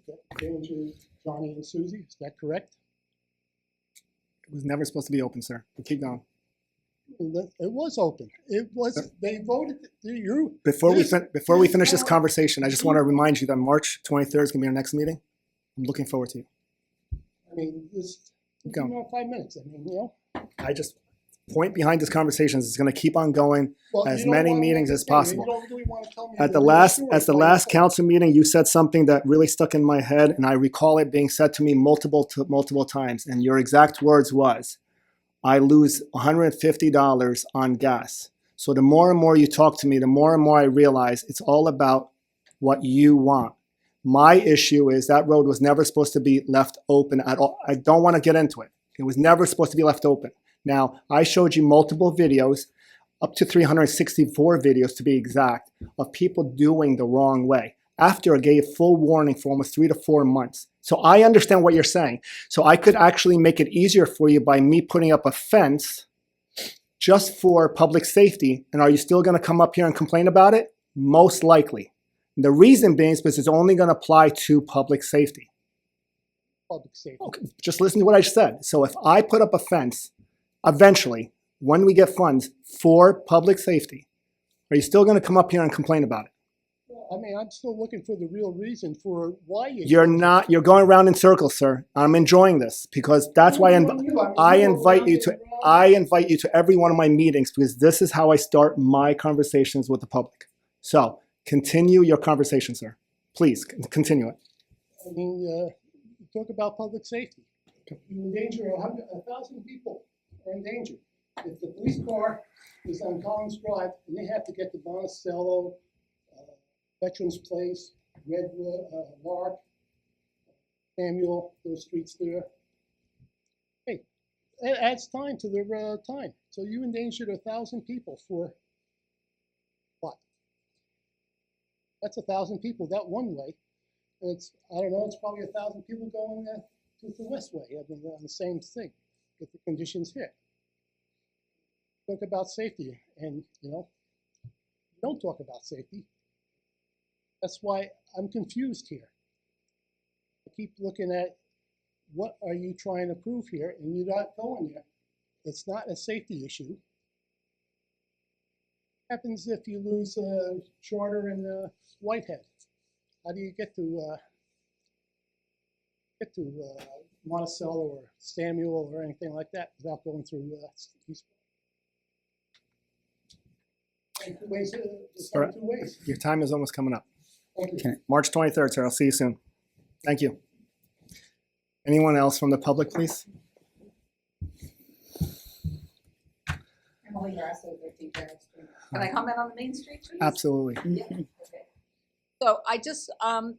[SPEAKER 16] that endangered Johnny and Susie. Is that correct?
[SPEAKER 1] It was never supposed to be open, sir. But keep going.
[SPEAKER 16] It was open. It was. They voted. You.
[SPEAKER 1] Before we finish this conversation, I just want to remind you that March 23rd is going to be our next meeting. I'm looking forward to you.
[SPEAKER 16] I mean, this.
[SPEAKER 1] Go.
[SPEAKER 16] 5 minutes. I mean, you know.
[SPEAKER 1] I just point behind this conversation is going to keep on going as many meetings as possible.
[SPEAKER 16] You don't really want to tell me
[SPEAKER 1] At the last council meeting, you said something that really stuck in my head, and I recall it being said to me multiple times. And your exact words was, "I lose $150 on gas." So the more and more you talk to me, the more and more I realize it's all about what you want. My issue is that road was never supposed to be left open at all. I don't want to get into it. It was never supposed to be left open. Now, I showed you multiple videos, up to 364 videos to be exact, of people doing the wrong way after I gave full warning for almost 3 to 4 months. So I understand what you're saying. So I could actually make it easier for you by me putting up a fence just for public safety. And are you still going to come up here and complain about it? Most likely. The reason being is because it's only going to apply to public safety.
[SPEAKER 16] Public safety.
[SPEAKER 1] Okay, just listen to what I said. So if I put up a fence, eventually, when we get funds for public safety, are you still going to come up here and complain about it?
[SPEAKER 16] I mean, I'm still looking for the real reason for why you.
[SPEAKER 1] You're not. You're going around in circles, sir. I'm enjoying this because that's why I invite you to. I invite you to every one of my meetings because this is how I start my conversations with the public. So continue your conversation, sir. Please continue it.
[SPEAKER 16] I mean, you talk about public safety. You endanger 1,000 people are in danger. If the police car is on Collins Drive and they have to get to Monticello, Veterans Place, Redwood, Lark, Samuel, those streets there. Hey, it adds time to their time. So you endangered 1,000 people for what? That's 1,000 people that one way. It's, I don't know, it's probably 1,000 people going to the west way. I mean, on the same thing if the conditions hit. Talk about safety, and don't talk about safety. That's why I'm confused here. I keep looking at what are you trying to prove here, and you're not going there. It's not a safety issue. What happens if you lose a charter in Whitehead? How do you get to Monticello or Samuel or anything like that without going through East?
[SPEAKER 1] All right. Your time is almost coming up. Okay. March 23rd, sir. I'll see you soon. Thank you. Anyone else from the public, please?
[SPEAKER 12] Emily Grasso, 15 Barrett Street. Can I comment on the Main Street trees?
[SPEAKER 1] Absolutely.
[SPEAKER 12] Yeah. Okay. So I just,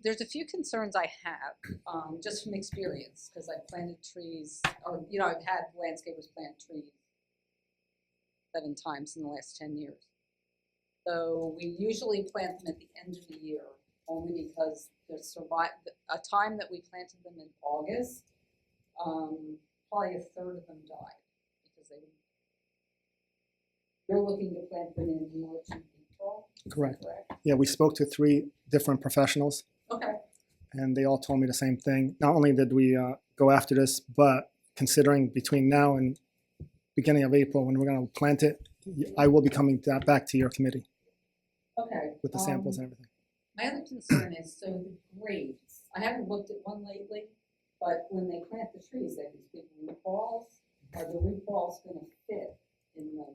[SPEAKER 12] there's a few concerns I have, just from experience, because I've planted trees, or, I've had landscapers plant trees 7 times in the last 10 years. So we usually plant them at the end of the year, only because there's a time that we planted them in August, probably a third of them died because you're looking to plant them in March and April.
[SPEAKER 1] Correct. Yeah, we spoke to 3 different professionals.
[SPEAKER 12] Okay.
[SPEAKER 1] And they all told me the same thing. Not only did we go after this, but considering between now and beginning of April when we're going to plant it, I will be coming back to your committee.
[SPEAKER 12] Okay.
[SPEAKER 1] With the samples and everything.
[SPEAKER 12] My other concern is, so the grades, I haven't looked at one lately, but when they plant the trees, they have these big root balls. Are the root balls going to fit in the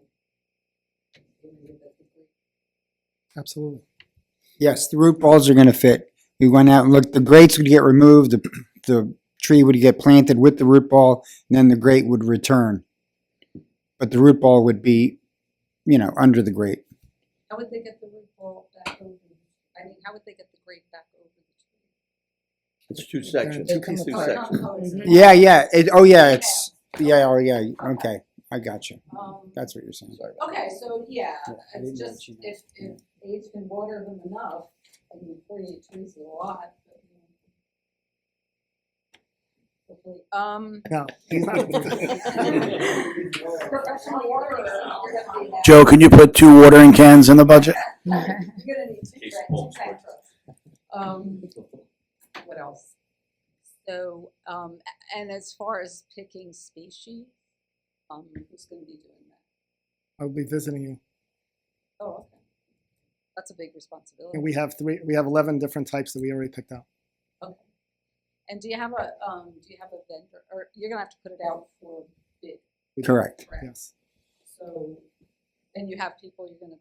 [SPEAKER 12] area that the grade?
[SPEAKER 1] Absolutely.
[SPEAKER 3] Yes, the root balls are going to fit. We went out and looked. The grates would get removed. The tree would get planted with the root ball, and then the grate would return. But the root ball would be, under the grate.
[SPEAKER 12] How would they get the root ball back over? How would they get the grate back over the tree?
[SPEAKER 8] It's 2 sections.
[SPEAKER 12] They come apart.
[SPEAKER 3] Yeah. Okay, I got you. That's what you're saying.
[SPEAKER 12] Okay, so yeah, it's just if age can water them enough, I mean, 48 trees is a lot. But,
[SPEAKER 1] No, he's not.
[SPEAKER 12] Professional water.
[SPEAKER 7] Joe, can you put 2 watering cans in the budget?
[SPEAKER 12] You're gonna need 2 tank trucks. What else? So, and as far as picking species, who's gonna be doing that?
[SPEAKER 1] I'll be visiting you.
[SPEAKER 12] Oh, okay. That's a big responsibility.
[SPEAKER 1] And we have 11 different types that we already picked out.
[SPEAKER 12] Okay. And do you have a vendor, or you're gonna have to put it out for bid?
[SPEAKER 3] Correct.
[SPEAKER 1] Yes.
[SPEAKER 12] So, and you have people you're gonna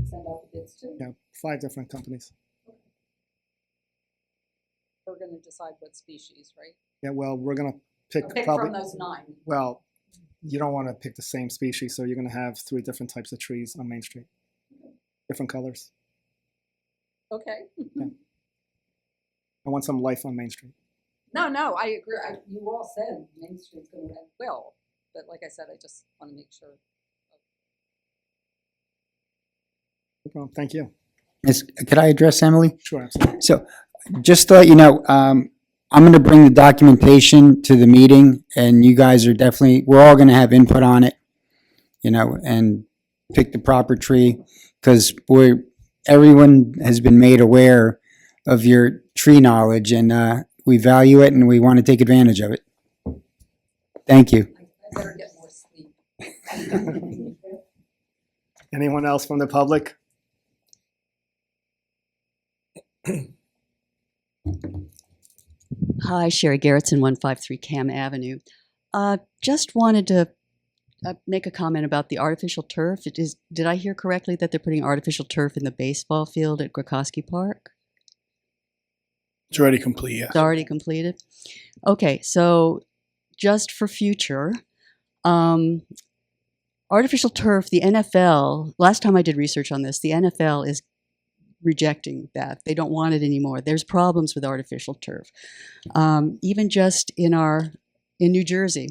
[SPEAKER 12] send out the bids to?
[SPEAKER 1] Yeah, 5 different companies.
[SPEAKER 12] We're gonna decide what species, right?
[SPEAKER 1] Yeah, well, we're going to pick
[SPEAKER 12] Pick
[SPEAKER 1] probably.
[SPEAKER 12] from those 9.
[SPEAKER 1] Well, you don't want to pick the same species, so you're going to have 3 different types of trees on Main Street. Different colors.
[SPEAKER 12] Okay.
[SPEAKER 1] Yeah. I want some life on Main Street.
[SPEAKER 12] No, I agree. You all said Main Street's gonna rent well, but like I said, I just want to make sure.
[SPEAKER 1] No problem. Thank you.
[SPEAKER 3] Could I address Emily?
[SPEAKER 1] Sure, absolutely.
[SPEAKER 3] So, just to let you know, I'm going to bring the documentation to the meeting, and you guys are we're all going to have input on it, and pick the proper tree, because everyone has been made aware of your tree knowledge, and we value it and we want to take advantage of it. Thank you.
[SPEAKER 12] I better get more sleep.
[SPEAKER 1] Anyone else from the public?
[SPEAKER 17] Hi, Sherry Garrettson, 153 Cam Avenue. Just wanted to make a comment about the artificial turf. Did I hear correctly that they're putting artificial turf in the baseball field at Grokoski Park?
[SPEAKER 7] It's already complete, yes.
[SPEAKER 17] It's already completed? Okay, so just for future, artificial turf, the NFL, last time I did research on this, the NFL is rejecting that. They don't want it anymore. There's problems with artificial turf. Even just in New Jersey,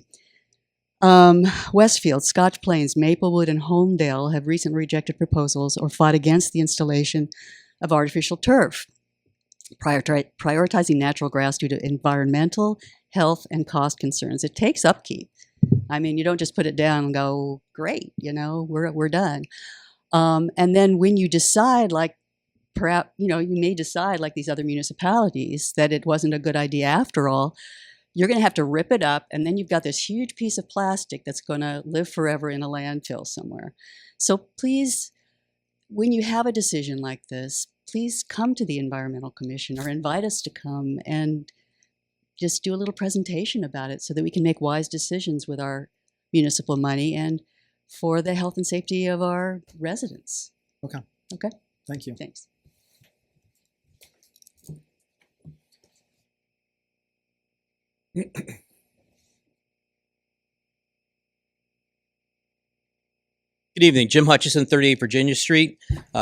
[SPEAKER 17] Westfield, Scotch Plains, Maplewood, and Homedale have recently rejected proposals or fought against the installation of artificial turf, prioritizing natural grass due to environmental, health, and cost concerns. It takes upkeep. I mean, you don't just put it down and go, great, we're done. And then when you decide, like, perhaps, you may decide, like these other municipalities, that it wasn't a good idea after all, you're going to have to rip it up, and then you've got this huge piece of plastic that's going to live forever in a landfill somewhere. So please, when you have a decision like this, please come to the Environmental Commission or invite us to come and just do a little presentation about it so that we can make wise decisions with our municipal money and for the health and safety of our residents.
[SPEAKER 1] Okay.
[SPEAKER 17] Okay?
[SPEAKER 1] Thank you.
[SPEAKER 17] Thanks.
[SPEAKER 18] Good evening, Jim Hutchison, 38 Virginia Street.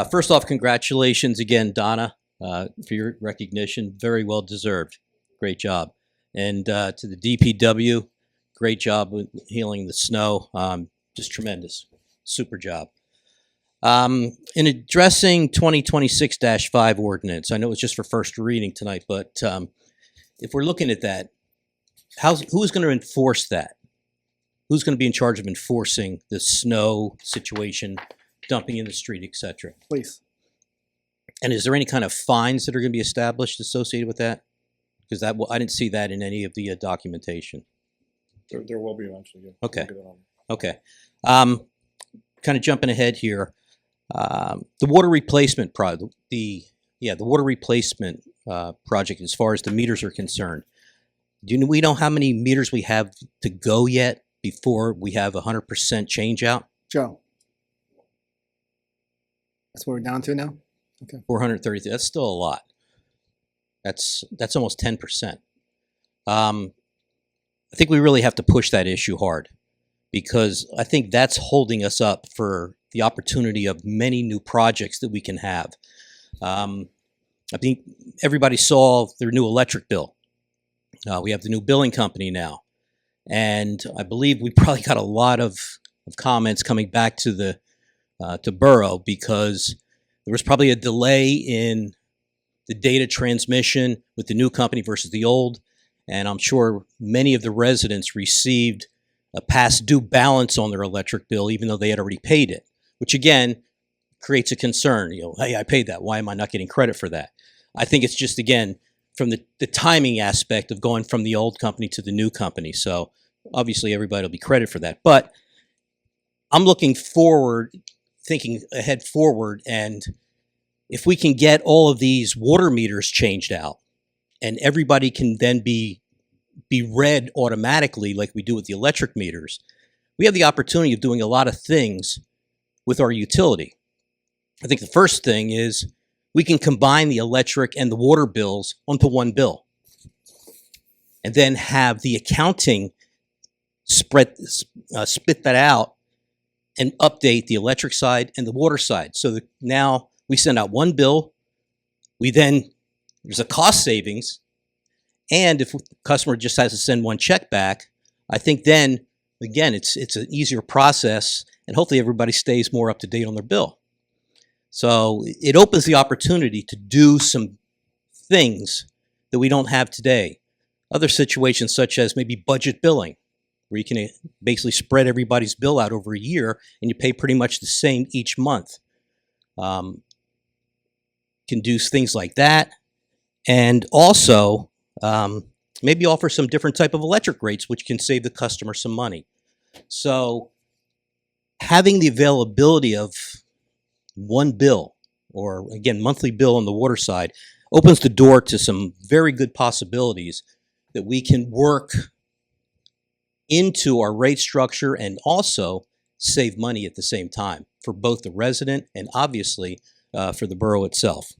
[SPEAKER 18] First off, congratulations again, Donna, for your recognition. Very well deserved. Great job. And to the DPW, great job with healing the snow. Just tremendous. Super job. In addressing 2026-5 ordinance, I know it's just for first reading tonight, but if we're looking at that, who's going to enforce that? Who's going to be in charge of enforcing the snow situation, dumping in the street, et cetera?
[SPEAKER 1] Please.
[SPEAKER 18] And is there any kind of fines that are going to be established associated with that? Because I didn't see that in any of the documentation.
[SPEAKER 11] There will be eventually, yeah.
[SPEAKER 18] Okay.
[SPEAKER 11] We'll get it on.
[SPEAKER 18] Okay. Kind of jumping ahead here. The water replacement project, the water replacement project, as far as the meters are concerned. Do we know how many meters we have to go yet before we have 100% change out?
[SPEAKER 1] Joe. That's what we're down to now? Okay.
[SPEAKER 18] 430. That's still a lot. That's almost 10%. I think we really have to push that issue hard, because I think that's holding us up for the opportunity of many new projects that we can have. I think everybody saw their new electric bill. We have the new billing company now. And I believe we probably got a lot of comments coming back to to Borough, because there was probably a delay in the data transmission with the new company versus the old. And I'm sure many of the residents received a past due balance on their electric bill, even though they had already paid it, which again creates a concern. Hey, I paid that. Why am I not getting credit for that? I think it's just, again, from the timing aspect of going from the old company to the new company. So obviously everybody will be credited for that. But I'm looking forward, thinking ahead forward, and if we can get all of these water meters changed out and everybody can then be read automatically like we do with the electric meters, we have the opportunity of doing a lot of things with our utility. I think the first thing is we can combine the electric and the water bills onto one bill, and then have the accounting spit that out and update the electric side and the water side. So that now we send out one bill, there's a cost savings, and if the customer just has to send one check back, I think then, again, it's an easier process, and hopefully everybody stays more up to date on their bill. So it opens the opportunity to do some things that we don't have today. Other situations such as maybe budget billing, where you can basically spread everybody's bill out over a year and you pay pretty much the same each month. can do things like that. And also, maybe offer some different type of electric rates, which can save the customer some money. So having the availability of one bill, or again, monthly bill on the water side, opens the door to some very good possibilities that we can work into our rate structure and also save money at the same time for both the resident and obviously for the borough itself.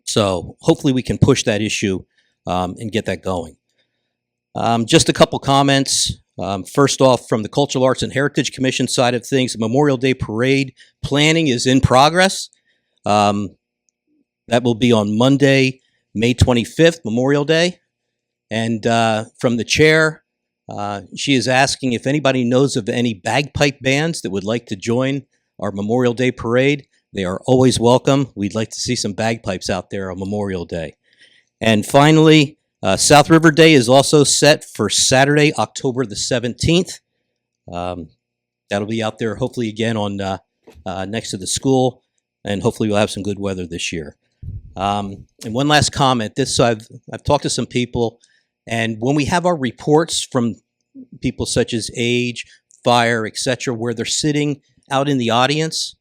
[SPEAKER 18] So hopefully we can push that issue and get that going. Just a couple comments. First off, from the Cultural Arts and Heritage Commission side of things, the Memorial Day Parade planning is in progress. That will be on Monday, May 25th, Memorial Day. And from the chair, she is asking if anybody knows of any bagpipe bands that would like to join our Memorial Day Parade. They are always welcome. We'd like to see some bagpipes out there on Memorial Day. And finally, South River Day is also set for Saturday, October the 17th. That'll be out there hopefully again on next to the school, and hopefully we'll have some good weather this year. And one last comment. I've talked to some people, and when we have our reports from people such as age, fire, etc., where they're sitting out in the audience,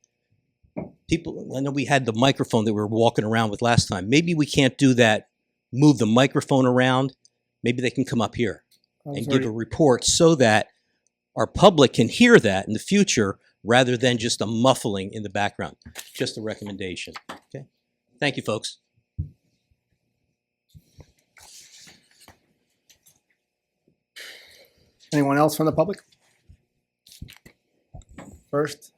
[SPEAKER 18] people, I know we had the microphone that we were walking around with last time. Maybe we can't do that, move the microphone around. Maybe they can come up here and give a report so that our public can hear that in the future rather than just a muffling in the background. Just a recommendation. Okay. Thank you, folks.
[SPEAKER 1] Anyone else from the public? First.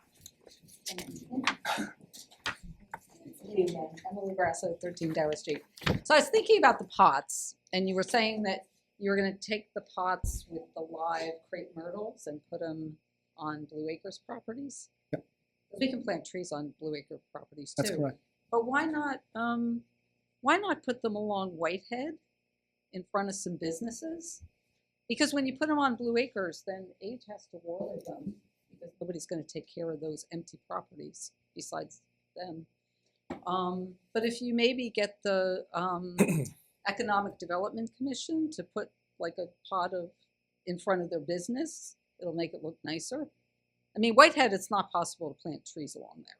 [SPEAKER 12] Emily Grasso, 13 Dower Street. So I was thinking about the pots, and you were saying that you were going to take the pots with the live crepe myrtles and put them on Blue Acres properties.
[SPEAKER 1] Yep.
[SPEAKER 12] We can plant trees on Blue Acre properties too.
[SPEAKER 1] That's correct.
[SPEAKER 12] But why not put them along Whitehead in front of some businesses? Because when you put them on Blue Acres, then Age has to water them because nobody's going to take care of those empty properties besides them. But if you maybe get the Economic Development Commission to put like a pot in front of their business, it'll make it look nicer. I mean, Whitehead, it's not possible to plant trees along there.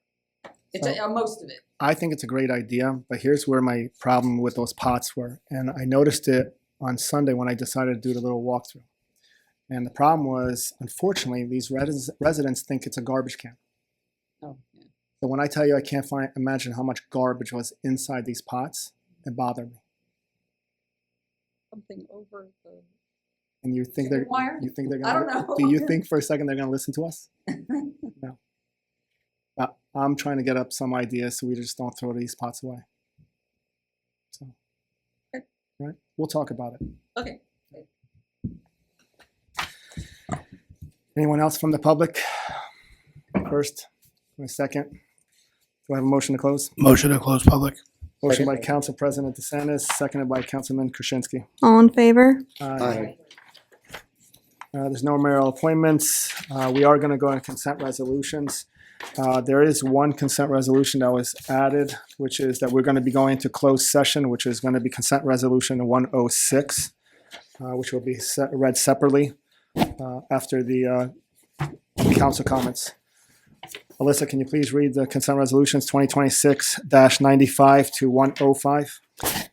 [SPEAKER 12] It's most of it.
[SPEAKER 1] I think it's a great idea, but here's where my problem with those pots were. And I noticed it on Sunday when I decided to do the little walkthrough. And the problem was, unfortunately, these residents think it's a garbage can.
[SPEAKER 12] Oh, yeah.
[SPEAKER 1] So when I tell you I can't imagine how much garbage was inside these pots, it bothered me.
[SPEAKER 12] Something over the...
[SPEAKER 1] And you think they're
[SPEAKER 12] wire?
[SPEAKER 1] gonna?
[SPEAKER 12] I don't know.
[SPEAKER 1] Do you think for a second they're gonna listen to us? No. I'm trying to get up some ideas so we just don't throw these pots away. So,
[SPEAKER 12] okay.
[SPEAKER 1] All right, we'll talk about it.
[SPEAKER 12] Okay.
[SPEAKER 1] Anyone else from the public? First, a second. Do I have a motion to close?
[SPEAKER 7] Motion to close public.
[SPEAKER 1] Motion by Council President DeSantis, seconded by Councilman Krasinski.
[SPEAKER 2] All in favor?
[SPEAKER 1] Aye. There's no mayoral appointments. We are going to go on consent resolutions. There is one consent resolution that was added, which is that we're going to be going to closed session, which is going to be consent resolution 106, which will be read separately after the council comments. Alyssa, can you please read the consent resolutions 2026-95 to 105?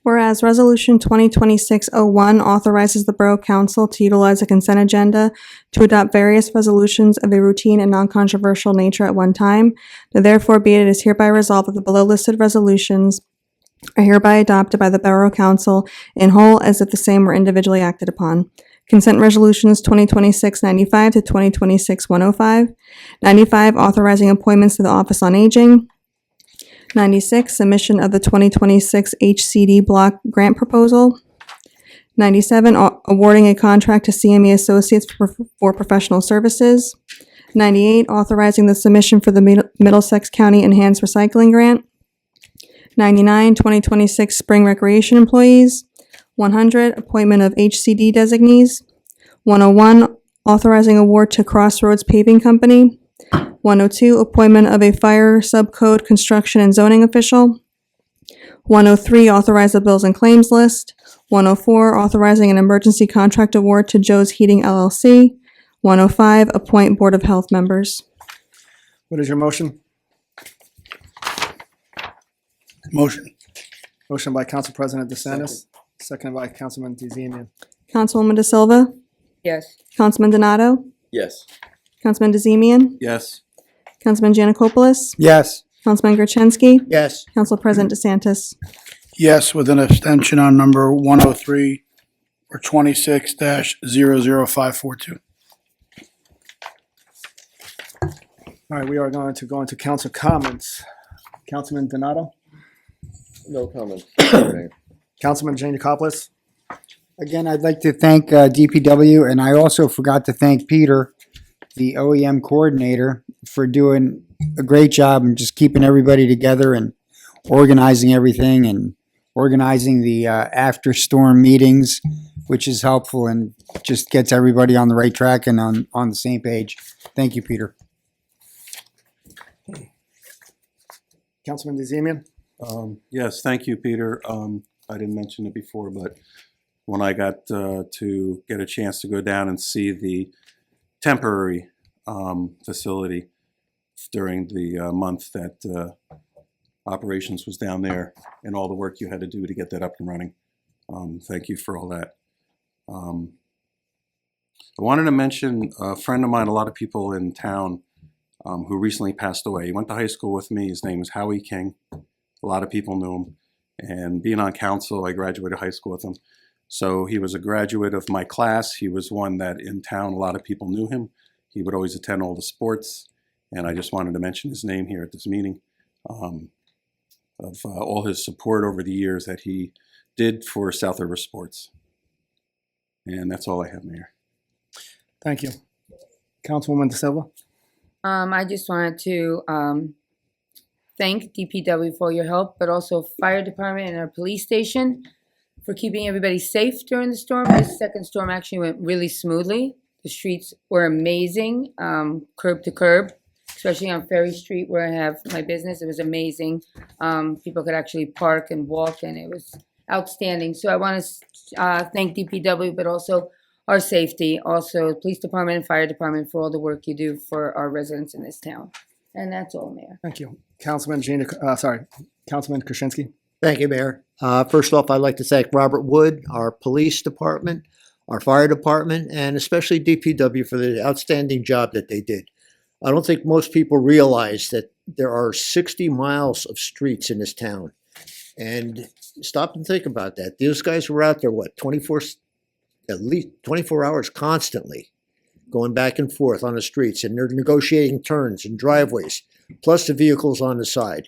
[SPEAKER 2] Whereas Resolution 2026-01 authorizes the Borough Council to utilize a consent agenda to adopt various resolutions of a routine and non-controversial nature at one time, now therefore be it is hereby resolved that the below listed resolutions are hereby adopted by the Borough Council in whole as if the same were individually acted upon. Consent Resolutions 2026-95 to 2026-105. 95, authorizing appointments to the Office on Aging. 96, submission of the 2026 HCD Block Grant Proposal. 97, awarding a contract to CME Associates for professional services. 98, authorizing the submission for the Middlesex County Enhanced Recycling Grant. 99, 2026 Spring Recreation Employees. 100, appointment of HCD designees. 101, authorizing award to Crossroads Paving Company. 102, appointment of a fire subcode construction and zoning official. 103, authorize the bills and claims list. 104, authorizing an emergency contract award to Joe's Heating LLC. 105, appoint Board of Health members.
[SPEAKER 1] What is your motion?
[SPEAKER 7] Motion.
[SPEAKER 1] Motion by Council President DeSantis, second by Councilman DeZemian.
[SPEAKER 2] Councilwoman De Silva,
[SPEAKER 15] Yes.
[SPEAKER 2] Councilman Donato,
[SPEAKER 8] Yes.
[SPEAKER 2] Councilman DeZemian,
[SPEAKER 8] Yes.
[SPEAKER 2] Councilman Janikopoulos,
[SPEAKER 3] Yes.
[SPEAKER 2] Councilman Gertenski,
[SPEAKER 6] Yes.
[SPEAKER 2] Council President DeSantis.
[SPEAKER 7] Yes, with an abstention on number 103 or 26-00542.
[SPEAKER 1] All right, we are going to go into council comments. Councilman Donato,
[SPEAKER 11] No comment.
[SPEAKER 1] Councilman Janikopoulos,
[SPEAKER 3] Again, I'd like to thank DPW, and I also forgot to thank Peter, the OEM coordinator, for doing a great job and just keeping everybody together and organizing everything and organizing the after-storm meetings, which is helpful and just gets everybody on the right track and on the same page. Thank you, Peter.
[SPEAKER 1] Councilman DeZemian.
[SPEAKER 19] Yes, thank you, Peter. I didn't mention it before, but when I got to get a chance to go down and see the temporary facility during the month that operations was down there and all the work you had to do to get that up and running. Thank you for all that. I wanted to mention a friend of mine, a lot of people in town who recently passed away. He went to high school with me. His name was Howie King. A lot of people knew him. And being on council, I graduated high school with him. So he was a graduate of my class. He was one that in town, a lot of people knew him. He would always attend all the sports. And I just wanted to mention his name here at this meeting of all his support over the years that he did for South River sports. And that's all I have, Mayor.
[SPEAKER 1] Thank you. Councilwoman De Silva.
[SPEAKER 15] I just wanted to thank DPW for your help, but also fire department and our police station for keeping everybody safe during the storm. This second storm actually went really smoothly. The streets were amazing, curb to curb, especially on Ferry Street where I have my business. It was amazing. People could actually park and walk, and it was outstanding. So I want to thank DPW, but also our safety, also police department and fire department for all the work you do for our residents in this town. And that's all, Mayor.
[SPEAKER 1] Thank you. Councilman Councilman Krasinski.
[SPEAKER 6] Thank you, Mayor. First off, I'd like to thank Robert Wood, our police department, our fire department, and especially DPW for the outstanding job that they did. I don't think most people realize that there are 60 miles of streets in this town. And stop and think about that. Those guys were out there, at least 24 hours constantly, going back and forth on the streets, and they're negotiating turns and driveways, plus the vehicles on the side.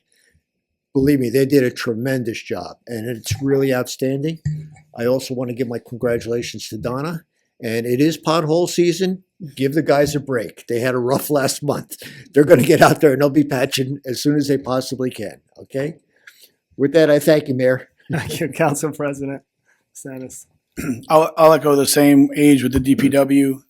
[SPEAKER 6] Believe me, they did a tremendous job, and it's really outstanding. I also want to give my congratulations to Donna, and it is pothole season. Give the guys a break. They had a rough last month. They're going to get out there, and they'll be patching as soon as they possibly can, okay? With that, I thank you, Mayor.
[SPEAKER 1] Thank you, Council President DeSantis.
[SPEAKER 7] I'll echo the same age with the DPW.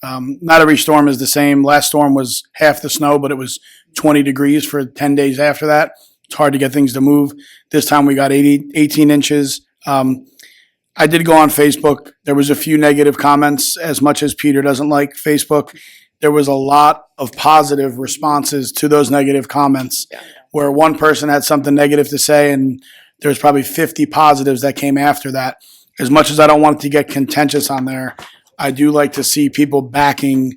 [SPEAKER 7] Not every storm is the same. Last storm was half the snow, but it was 20 degrees for 10 days after that. It's hard to get things to move. This time we got 18 inches. I did go on Facebook. There was a few negative comments. As much as Peter doesn't like Facebook, there was a lot of positive responses to those negative comments where one person had something negative to say and there's probably 50 positives that came after that. As much as I don't want it to get contentious on there, I do like to see people backing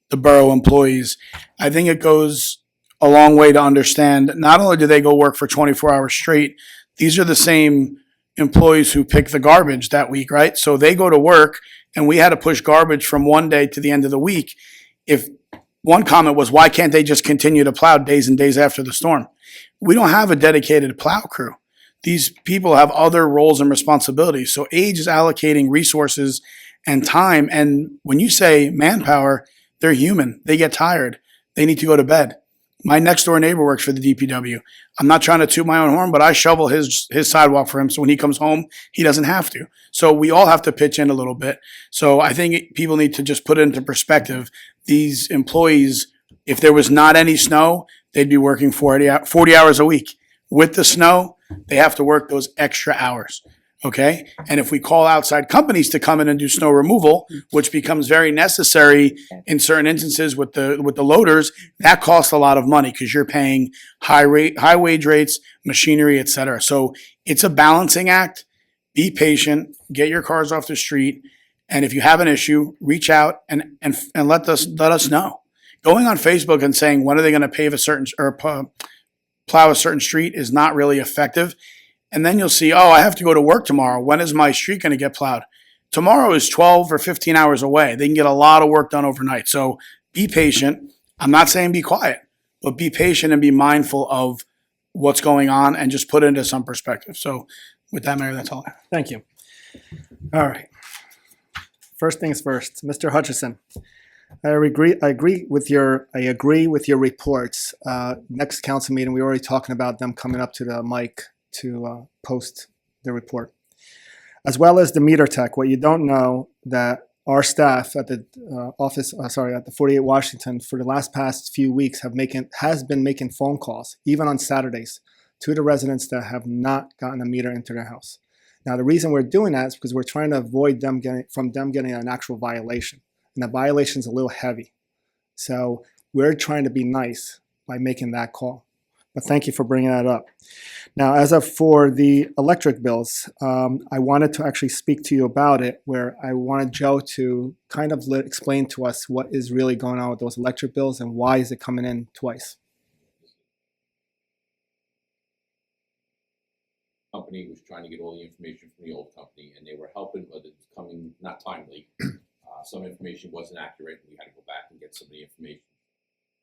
[SPEAKER 7] the borough employees. I think it goes a long way to understand not only do they go work for 24 hours straight, these are the same employees who pick the garbage that week, right? So they go to work and we had to push garbage from one day to the end of the week. If one comment was, why can't they just continue to plow days and days after the storm? We don't have a dedicated plow crew. These people have other roles and responsibilities. So age is allocating resources and time. And when you say manpower, they're human. They get tired. They need to go to bed. My next door neighbor works for the DPW. I'm not trying to toot my own horn, but I shovel his sidewalk for him. So when he comes home, he doesn't have to. So we all have to pitch in a little bit. So I think people need to just put it into perspective. These employees, if there was not any snow, they'd be working 40 hours a week. With the snow, they have to work those extra hours. Okay. And if we call outside companies to come in and do snow removal, which becomes very necessary in certain instances with the loaders, that costs a lot of money because you're paying high wage rates, machinery, et cetera. So it's a balancing act. Be patient, get your cars off the street. And if you have an issue, reach out and let us know. Going on Facebook and saying, when are they going to pave a certain or plow a certain street is not really effective. And then you'll see, oh, I have to go to work tomorrow. When is my street going to get plowed? Tomorrow is 12 or 15 hours away. They can get a lot of work done overnight. So be patient. I'm not saying be quiet, but be patient and be mindful of what's going on and just put it into some perspective. So with that, Mayor, that's all I have.
[SPEAKER 1] Thank you. All right. First things first, Mr. Hutchison. I agree with your reports. Next council meeting, we were already talking about them coming up to the mic to post the report, as well as the meter tech. What you don't know that our staff at the at the 48 Washington for the past few weeks has been making phone calls, even on Saturdays, to the residents that have not gotten a meter into their house. Now, the reason we're doing that is because we're trying to avoid them getting an actual violation, and the violation is a little heavy. So we're trying to be nice by making that call. But thank you for bringing that up. Now, as of for the electric bills, I wanted to actually speak to you about it, where I wanted Joe to kind of explain to us what is really going on with those electric bills and why is it coming in twice.
[SPEAKER 9] Company was trying to get all the information from the old company, and they were helping, but it was coming not timely. Some information wasn't accurate, and we had to go back and get some of the information.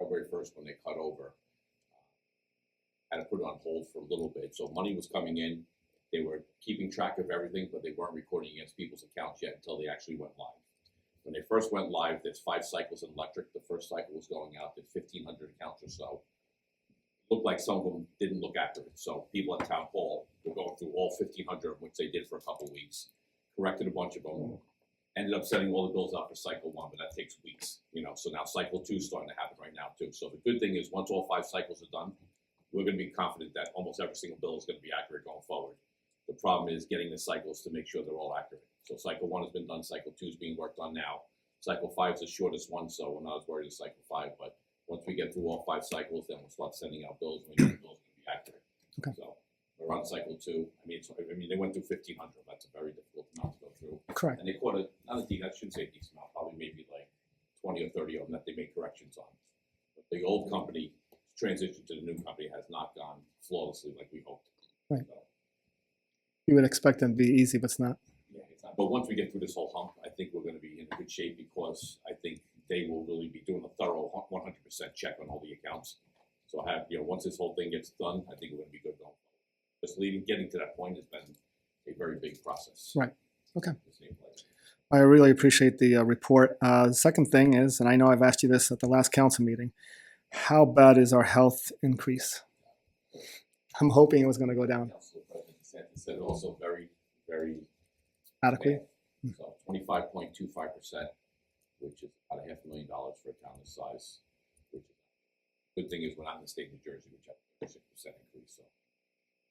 [SPEAKER 9] February 1st, when they cut over, had to put it on hold for a little bit. So money was coming in. They were keeping track of everything, but they weren't recording against people's accounts yet until they actually went live. When they first went live, there's 5 cycles in electric. The first cycle was going out. There's 1,500 accounts or so. Looked like some of them didn't look accurate. So people at town hall were going through all 1,500, which they did for a couple of weeks, corrected a bunch of them, ended up sending all the bills out for cycle 1, but that takes weeks, so now cycle 2 is starting to happen right now too. So the good thing is once all 5 cycles are done, we're going to be confident that almost every single bill is going to be accurate going forward. The problem is getting the cycles to make sure they're all accurate. So cycle 1 has been done, cycle 2 is being worked on now. Cycle 5 is the shortest one, so we're not as worried as cycle 5, but once we get through all 5 cycles, then we'll start sending out bills, and we know the bills will be accurate.
[SPEAKER 1] Okay.
[SPEAKER 9] So we're on cycle 2. They went through 1,500. That's a very difficult amount to go through.
[SPEAKER 1] Correct.
[SPEAKER 9] And they caught I shouldn't say a decent amount, probably maybe like 20 or 30 of them that they made corrections on. But the old company transition to the new company has not gone flawlessly like we hoped.
[SPEAKER 1] Right.
[SPEAKER 9] So,
[SPEAKER 1] You would expect them to be easy, but it's not.
[SPEAKER 9] yeah, it's not. But once we get through this whole hump, I think we're going to be in good shape because I think they will really be doing a thorough 100% check on all the accounts. So once this whole thing gets done, I think we're going to be good going. Just getting to that point has been a very big process.
[SPEAKER 1] Right. Okay. I really appreciate the report. The second thing is, and I know I've asked you this at the last council meeting, how bad is our health increase? I'm hoping it was going to go down.
[SPEAKER 9] President said also very, very
[SPEAKER 1] Adequate?
[SPEAKER 9] bad. So 25.25%, which is about $500,000 for a town this size. Good thing is we're not in the state of New Jersey, which has a 6% increase. So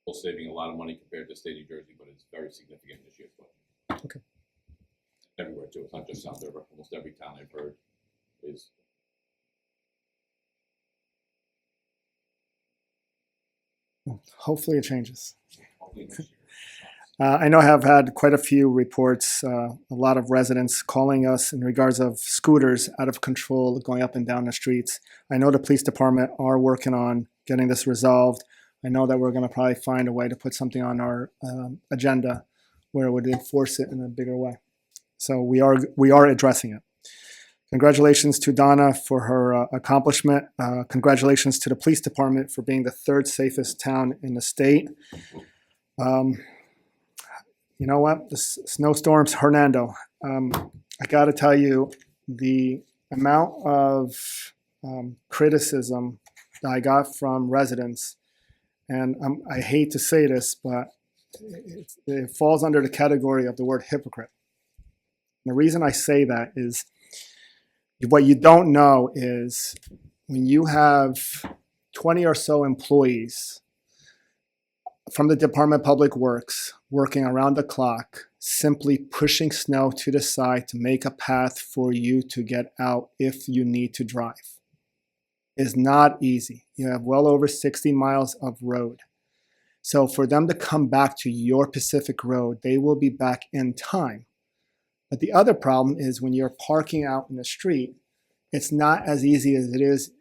[SPEAKER 9] still saving a lot of money compared to the state of New Jersey, but it's very significant this year's budget.
[SPEAKER 1] Okay.
[SPEAKER 9] Everywhere too. It's not just South River. Almost every town I've heard is.
[SPEAKER 1] Hopefully it changes.
[SPEAKER 9] Hopefully this year.
[SPEAKER 1] I know I have had quite a few reports, a lot of residents calling us in regards of scooters out of control going up and down the streets. I know the police department are working on getting this resolved. I know that we're going to probably find a way to put something on our agenda where it would enforce it in a bigger way. So we are addressing it. Congratulations to Donna for her accomplishment. Congratulations to the police department for being the 3rd safest town in the state. You know what? The snowstorms, Hernando. I got to tell you, the amount of criticism that I got from residents, and I hate to say this, but it falls under the category of the word hypocrite. And the reason I say that is what you don't know is when you have 20 or so employees, from the Department of Public Works, working around the clock, simply pushing snow to the side to make a path for you to get out if you need to drive. Is not easy. You have well over 60 miles of road. So for them to come back to your Pacific Road, they will be back in time. But the other problem is when you're parking out in the street, it's not as easy as it is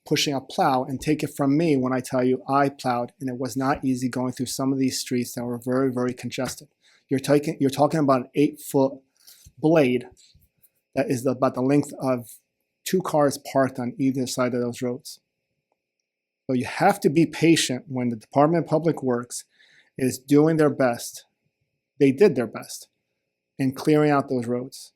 [SPEAKER 1] pushing a plow. And take it from me when I tell you I plowed, and it was not easy going through some of these streets that were very, very congested. You're talking about an 8-foot blade that is about the length of 2 cars parked on either side of those roads. So you have to be patient when the Department of Public Works is doing their best. They did their best in clearing out those roads.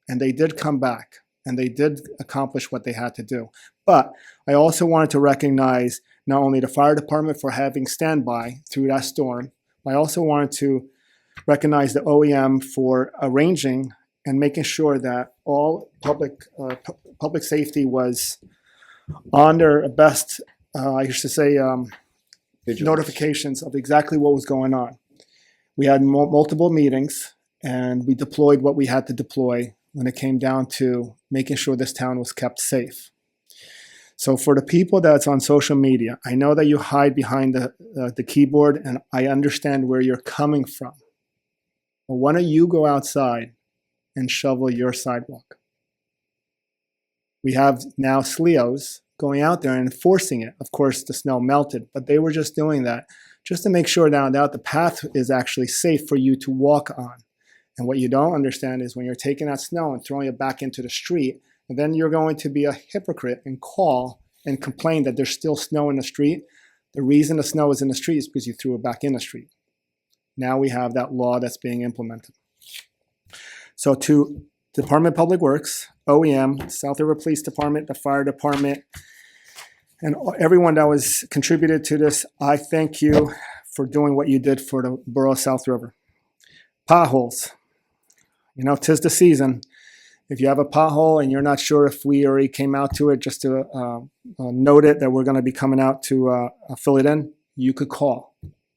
[SPEAKER 1] And they did come back and they did accomplish what they had to do. But I also wanted to recognize not only the fire department for having standby through that storm, but I also wanted to recognize the OEM for arranging and making sure that all public safety was on their best, I should say, notifications of exactly what was going on. We had multiple meetings, and we deployed what we had to deploy when it came down to making sure this town was kept safe. So for the people that's on social media, I know that you hide behind the keyboard, and I understand where you're coming from. But why don't you go outside and shovel your sidewalk? We have now SLEOs going out there and enforcing it. Of course, the snow melted, but they were just doing that just to make sure now that the path is actually safe for you to walk on. And what you don't understand is when you're taking that snow and throwing it back into the street, and then you're going to be a hypocrite and call and complain that there's still snow in the street. The reason the snow is in the street is because you threw it back in the street. Now we have that law that's being implemented. So to Department of Public Works, OEM, South River Police Department, the fire department, and everyone that was contributed to this, I thank you for doing what you did for the Borough of South River. Potholes. You know, 'tis the season. If you have a pothole and you're not sure if we already came out to it, just to note it that we're going to be coming out to fill it in, you could call.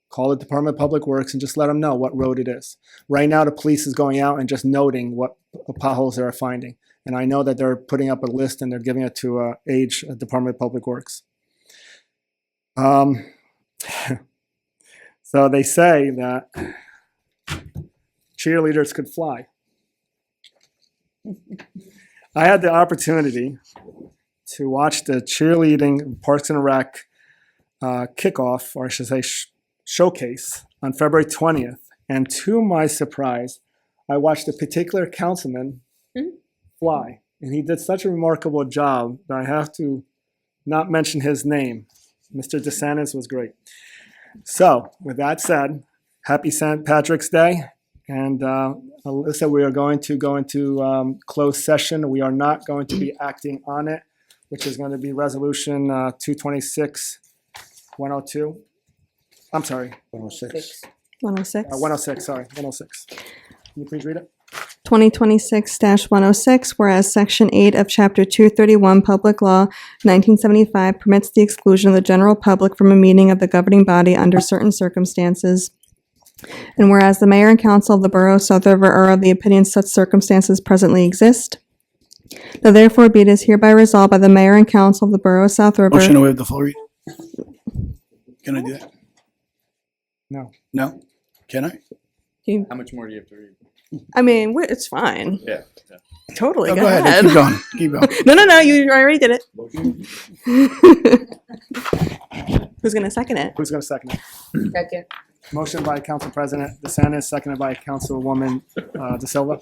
[SPEAKER 1] Call the Department of Public Works and just let them know what road it is. Right now, the police is going out and just noting what potholes they're finding. And I know that they're putting up a list and they're giving it to Department of Public Works. So they say that cheerleaders could fly. I had the opportunity to watch the cheerleading Parks and Rec kickoff, or I should say showcase, on February 20th. And to my surprise, I watched a particular councilman fly. And he did such a remarkable job that I have to not mention his name. Mr. DeSantis was great. So with that said, happy St. Patrick's Day. And Alyssa, we are going to go into closed session. We are not going to be acting on it, which is going to be resolution 226-102. I'm sorry. 106.
[SPEAKER 2] 106.
[SPEAKER 1] 106, sorry, 106. Can you please read it?
[SPEAKER 2] 2026-106, whereas Section 8 of Chapter 231 Public Law 1975 permits the exclusion of the general public from a meeting of the governing body under certain circumstances. And whereas the mayor and council of the Borough of South River are of the opinion such circumstances presently exist, now therefore be it is hereby resolved by the mayor and council of the Borough of South River.
[SPEAKER 7] Motion to waive the full read. Can I do that?
[SPEAKER 1] No.
[SPEAKER 7] No? Can I?
[SPEAKER 10] How much more do you have to read?
[SPEAKER 2] I mean, it's fine.
[SPEAKER 10] Yeah.
[SPEAKER 2] Totally.
[SPEAKER 7] No,
[SPEAKER 2] go
[SPEAKER 7] go ahead.
[SPEAKER 2] ahead.
[SPEAKER 7] Keep going. Keep going.
[SPEAKER 2] No. You already did it. Who's going to second it?
[SPEAKER 1] Who's going to second it?
[SPEAKER 15] Second.
[SPEAKER 1] Motion by Council President DeSantis, seconded by Councilwoman De Silva.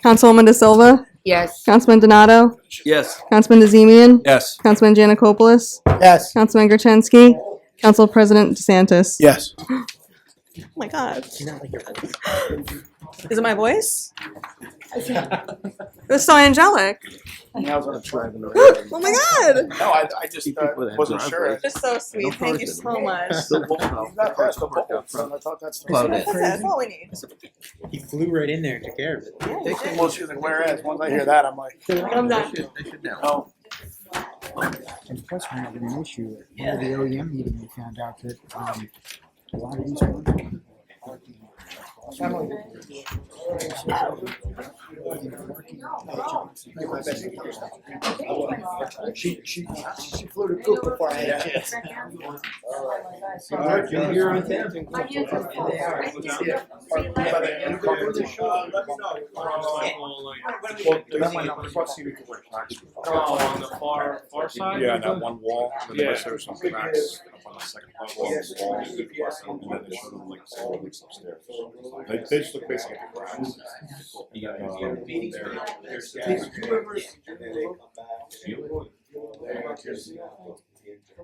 [SPEAKER 2] Councilwoman De Silva?
[SPEAKER 15] Yes.
[SPEAKER 2] Councilman Donato?
[SPEAKER 8] Yes.
[SPEAKER 2] Councilman DeZemian?
[SPEAKER 8] Yes.
[SPEAKER 2] Councilman Janikopoulos?
[SPEAKER 6] Yes.
[SPEAKER 2] Councilman Gertenski? Council President DeSantis?
[SPEAKER 7] Yes.
[SPEAKER 2] Oh my God. Is it my voice? It was so angelic. Oh my God.
[SPEAKER 11] No, I just wasn't sure.
[SPEAKER 2] Just so sweet. Thank you so much.
[SPEAKER 11] You got past the bubble, so I thought that's
[SPEAKER 2] That's all we need.
[SPEAKER 13] He flew right in there and took care of it.
[SPEAKER 11] Well, she's like, whereas, once I hear that, I'm like,
[SPEAKER 2] I'm done.
[SPEAKER 11] no.
[SPEAKER 3] And plus, we're having an issue. At one of the OEM meetings, we found out that
[SPEAKER 6] She flew the coop before I had a chance.
[SPEAKER 14] You're here on camping.
[SPEAKER 11] On the far side? Yeah, that one wall, and then there's some cracks up on the second level of the wall, and then they showed them like all the upstairs. They just look basically at the grounds.